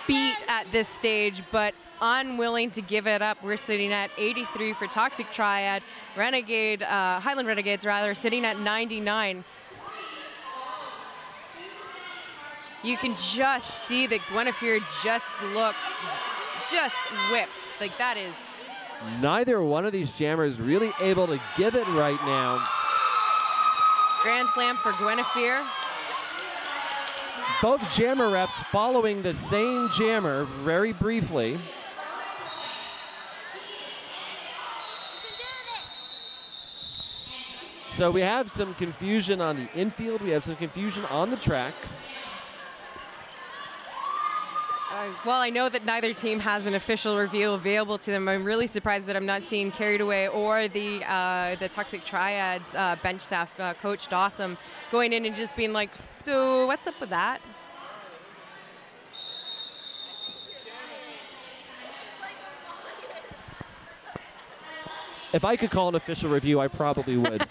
beat at this stage, but unwilling to give it up. We're sitting at 83 for Toxic Triad. Highland Renegades rather, sitting at 99. You can just see that Guinevere just looks just whipped. Like that is. Neither one of these jammers really able to give it right now. Grand Slam for Guinevere. Both jammer refs following the same jammer very briefly. So we have some confusion on the infield. We have some confusion on the track. Well, I know that neither team has an official review available to them. I'm really surprised that I'm not seeing Carried Away or the Toxic Triads bench staff, Coach Dawson, going in and just being like, so what's up with that? If I could call an official review, I probably would.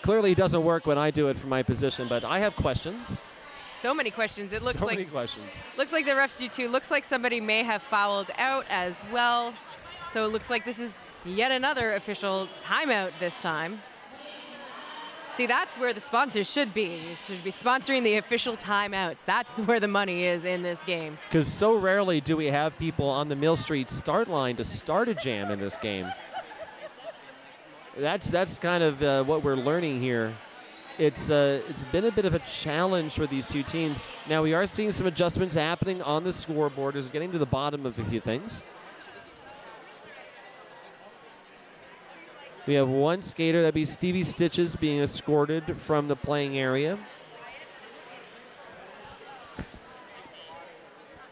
Clearly it doesn't work when I do it from my position, but I have questions. So many questions. It looks so like many questions. Looks like the refs do too. Looks like somebody may have fouled out as well. So it looks like this is yet another official timeout this time. See, that's where the sponsors should be. You should be sponsoring the official timeouts. That's where the money is in this game. Because so rarely do we have people on the Mill Street start line to start a jam in this game. That's kind of what we're learning here. It's been a bit of a challenge for these two teams. Now we are seeing some adjustments happening on the scoreboard. Is getting to the bottom of a few things. We have one skater, that'd be Stevie Stitches, being escorted from the playing area.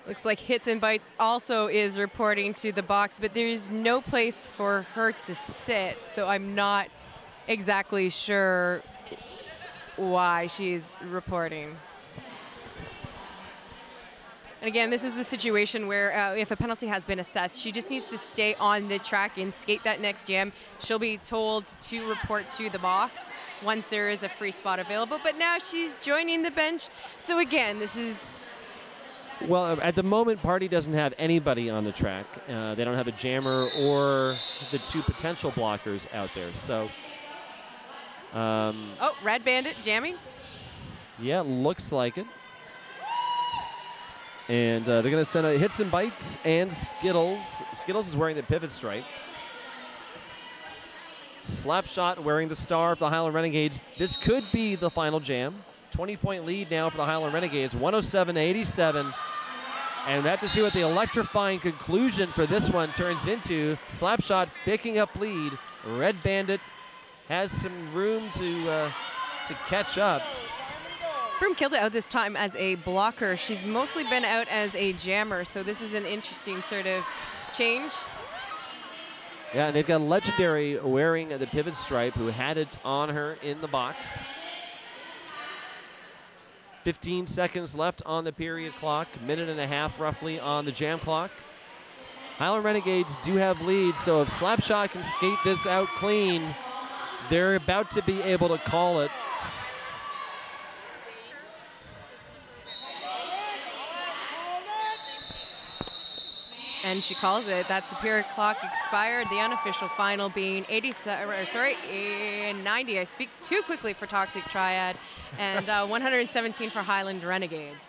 Looks like Hits and Bites also is reporting to the box, but there's no place for her to sit, so I'm not exactly sure why she's reporting. And again, this is the situation where if a penalty has been assessed, she just needs to stay on the track and skate that next jam. She'll be told to report to the box once there is a free spot available, but now she's joining the bench. So again, this is... Well, at the moment, Party doesn't have anybody on the track. They don't have a jammer or the two potential blockers out there. So, oh, Red Bandit jamming. Yeah, looks like it. And they're going to send a Hits and Bites and Skittles. Skittles is wearing the pivot stripe. Slapshot wearing the star for the Highland Renegades. This could be the final jam. 20-point lead now for the Highland Renegades, 107-87. And we have to see what the electrifying conclusion for this one turns into. Slapshot picking up lead. Red Bandit has some room to catch up. Broom killed it out this time as a blocker. She's mostly been out as a jammer, so this is an interesting sort of change. Yeah, and they've got Legendary wearing the pivot stripe who had it on her in the box. 15 seconds left on the period clock, minute and a half roughly on the jam clock. Highland Renegades do have lead, so if Slapshot can skate this out clean, they're about to be able to call it. And she calls it. That's the period clock expired. The unofficial final being 90. I speak too quickly for Toxic Triad. And 117 for Highland Renegades.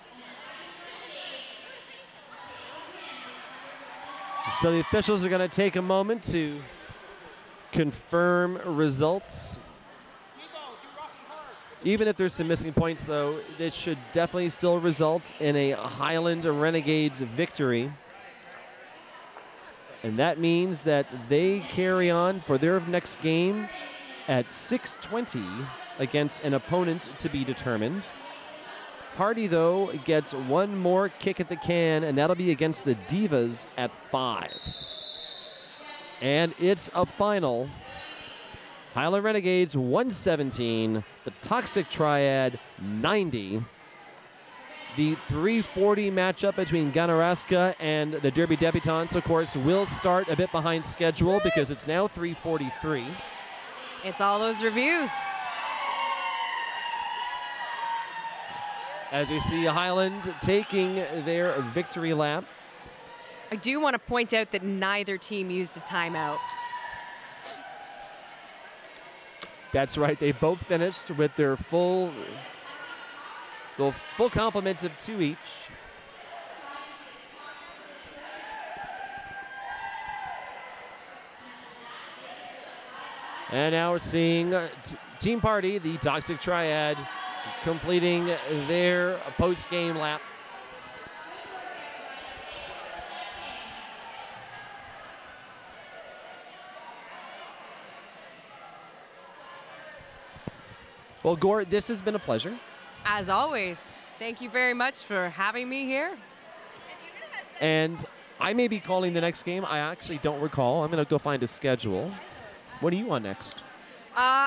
So the officials are going to take a moment to confirm results. Even if there's some missing points, though, this should definitely still result in a Highland Renegades victory. And that means that they carry on for their next game at 6:20 against an opponent to be determined. Party, though, gets one more kick at the can, and that'll be against the Divas at 5. And it's a final. Highland Renegades 117, the Toxic Triad 90. The 3:40 matchup between Ganaraska and the Derby Debutantes, of course, will start a bit behind schedule because it's now 3:43. It's all those reviews. As we see Highland taking their victory lap. I do want to point out that neither team used a timeout. That's right. They both finished with their full complement of 2 each. And now we're seeing Team Party, the Toxic Triad, completing their post-game lap. Well, Gord, this has been a pleasure. As always, thank you very much for having me here. And I may be calling the next game. I actually don't recall. I'm going to go find a schedule. What do you want next?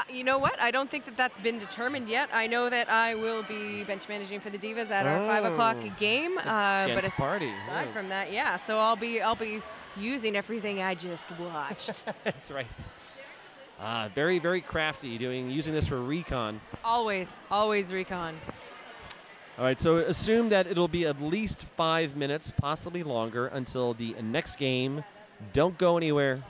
You know what? I don't think that that's been determined yet. I know that I will be bench managing for the Divas at our 5 o'clock game. But Party. Aside from that, yeah. So I'll be using everything I just watched. That's right. Very, very crafty using this for recon. Always recon. All right, so assume that it'll be at least 5 minutes, possibly longer, until the next game. Don't go anywhere.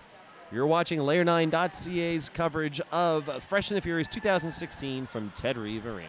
You're watching Layer9.ca's coverage of Fresh and the Furious 2016 from Ted Reeve Arena.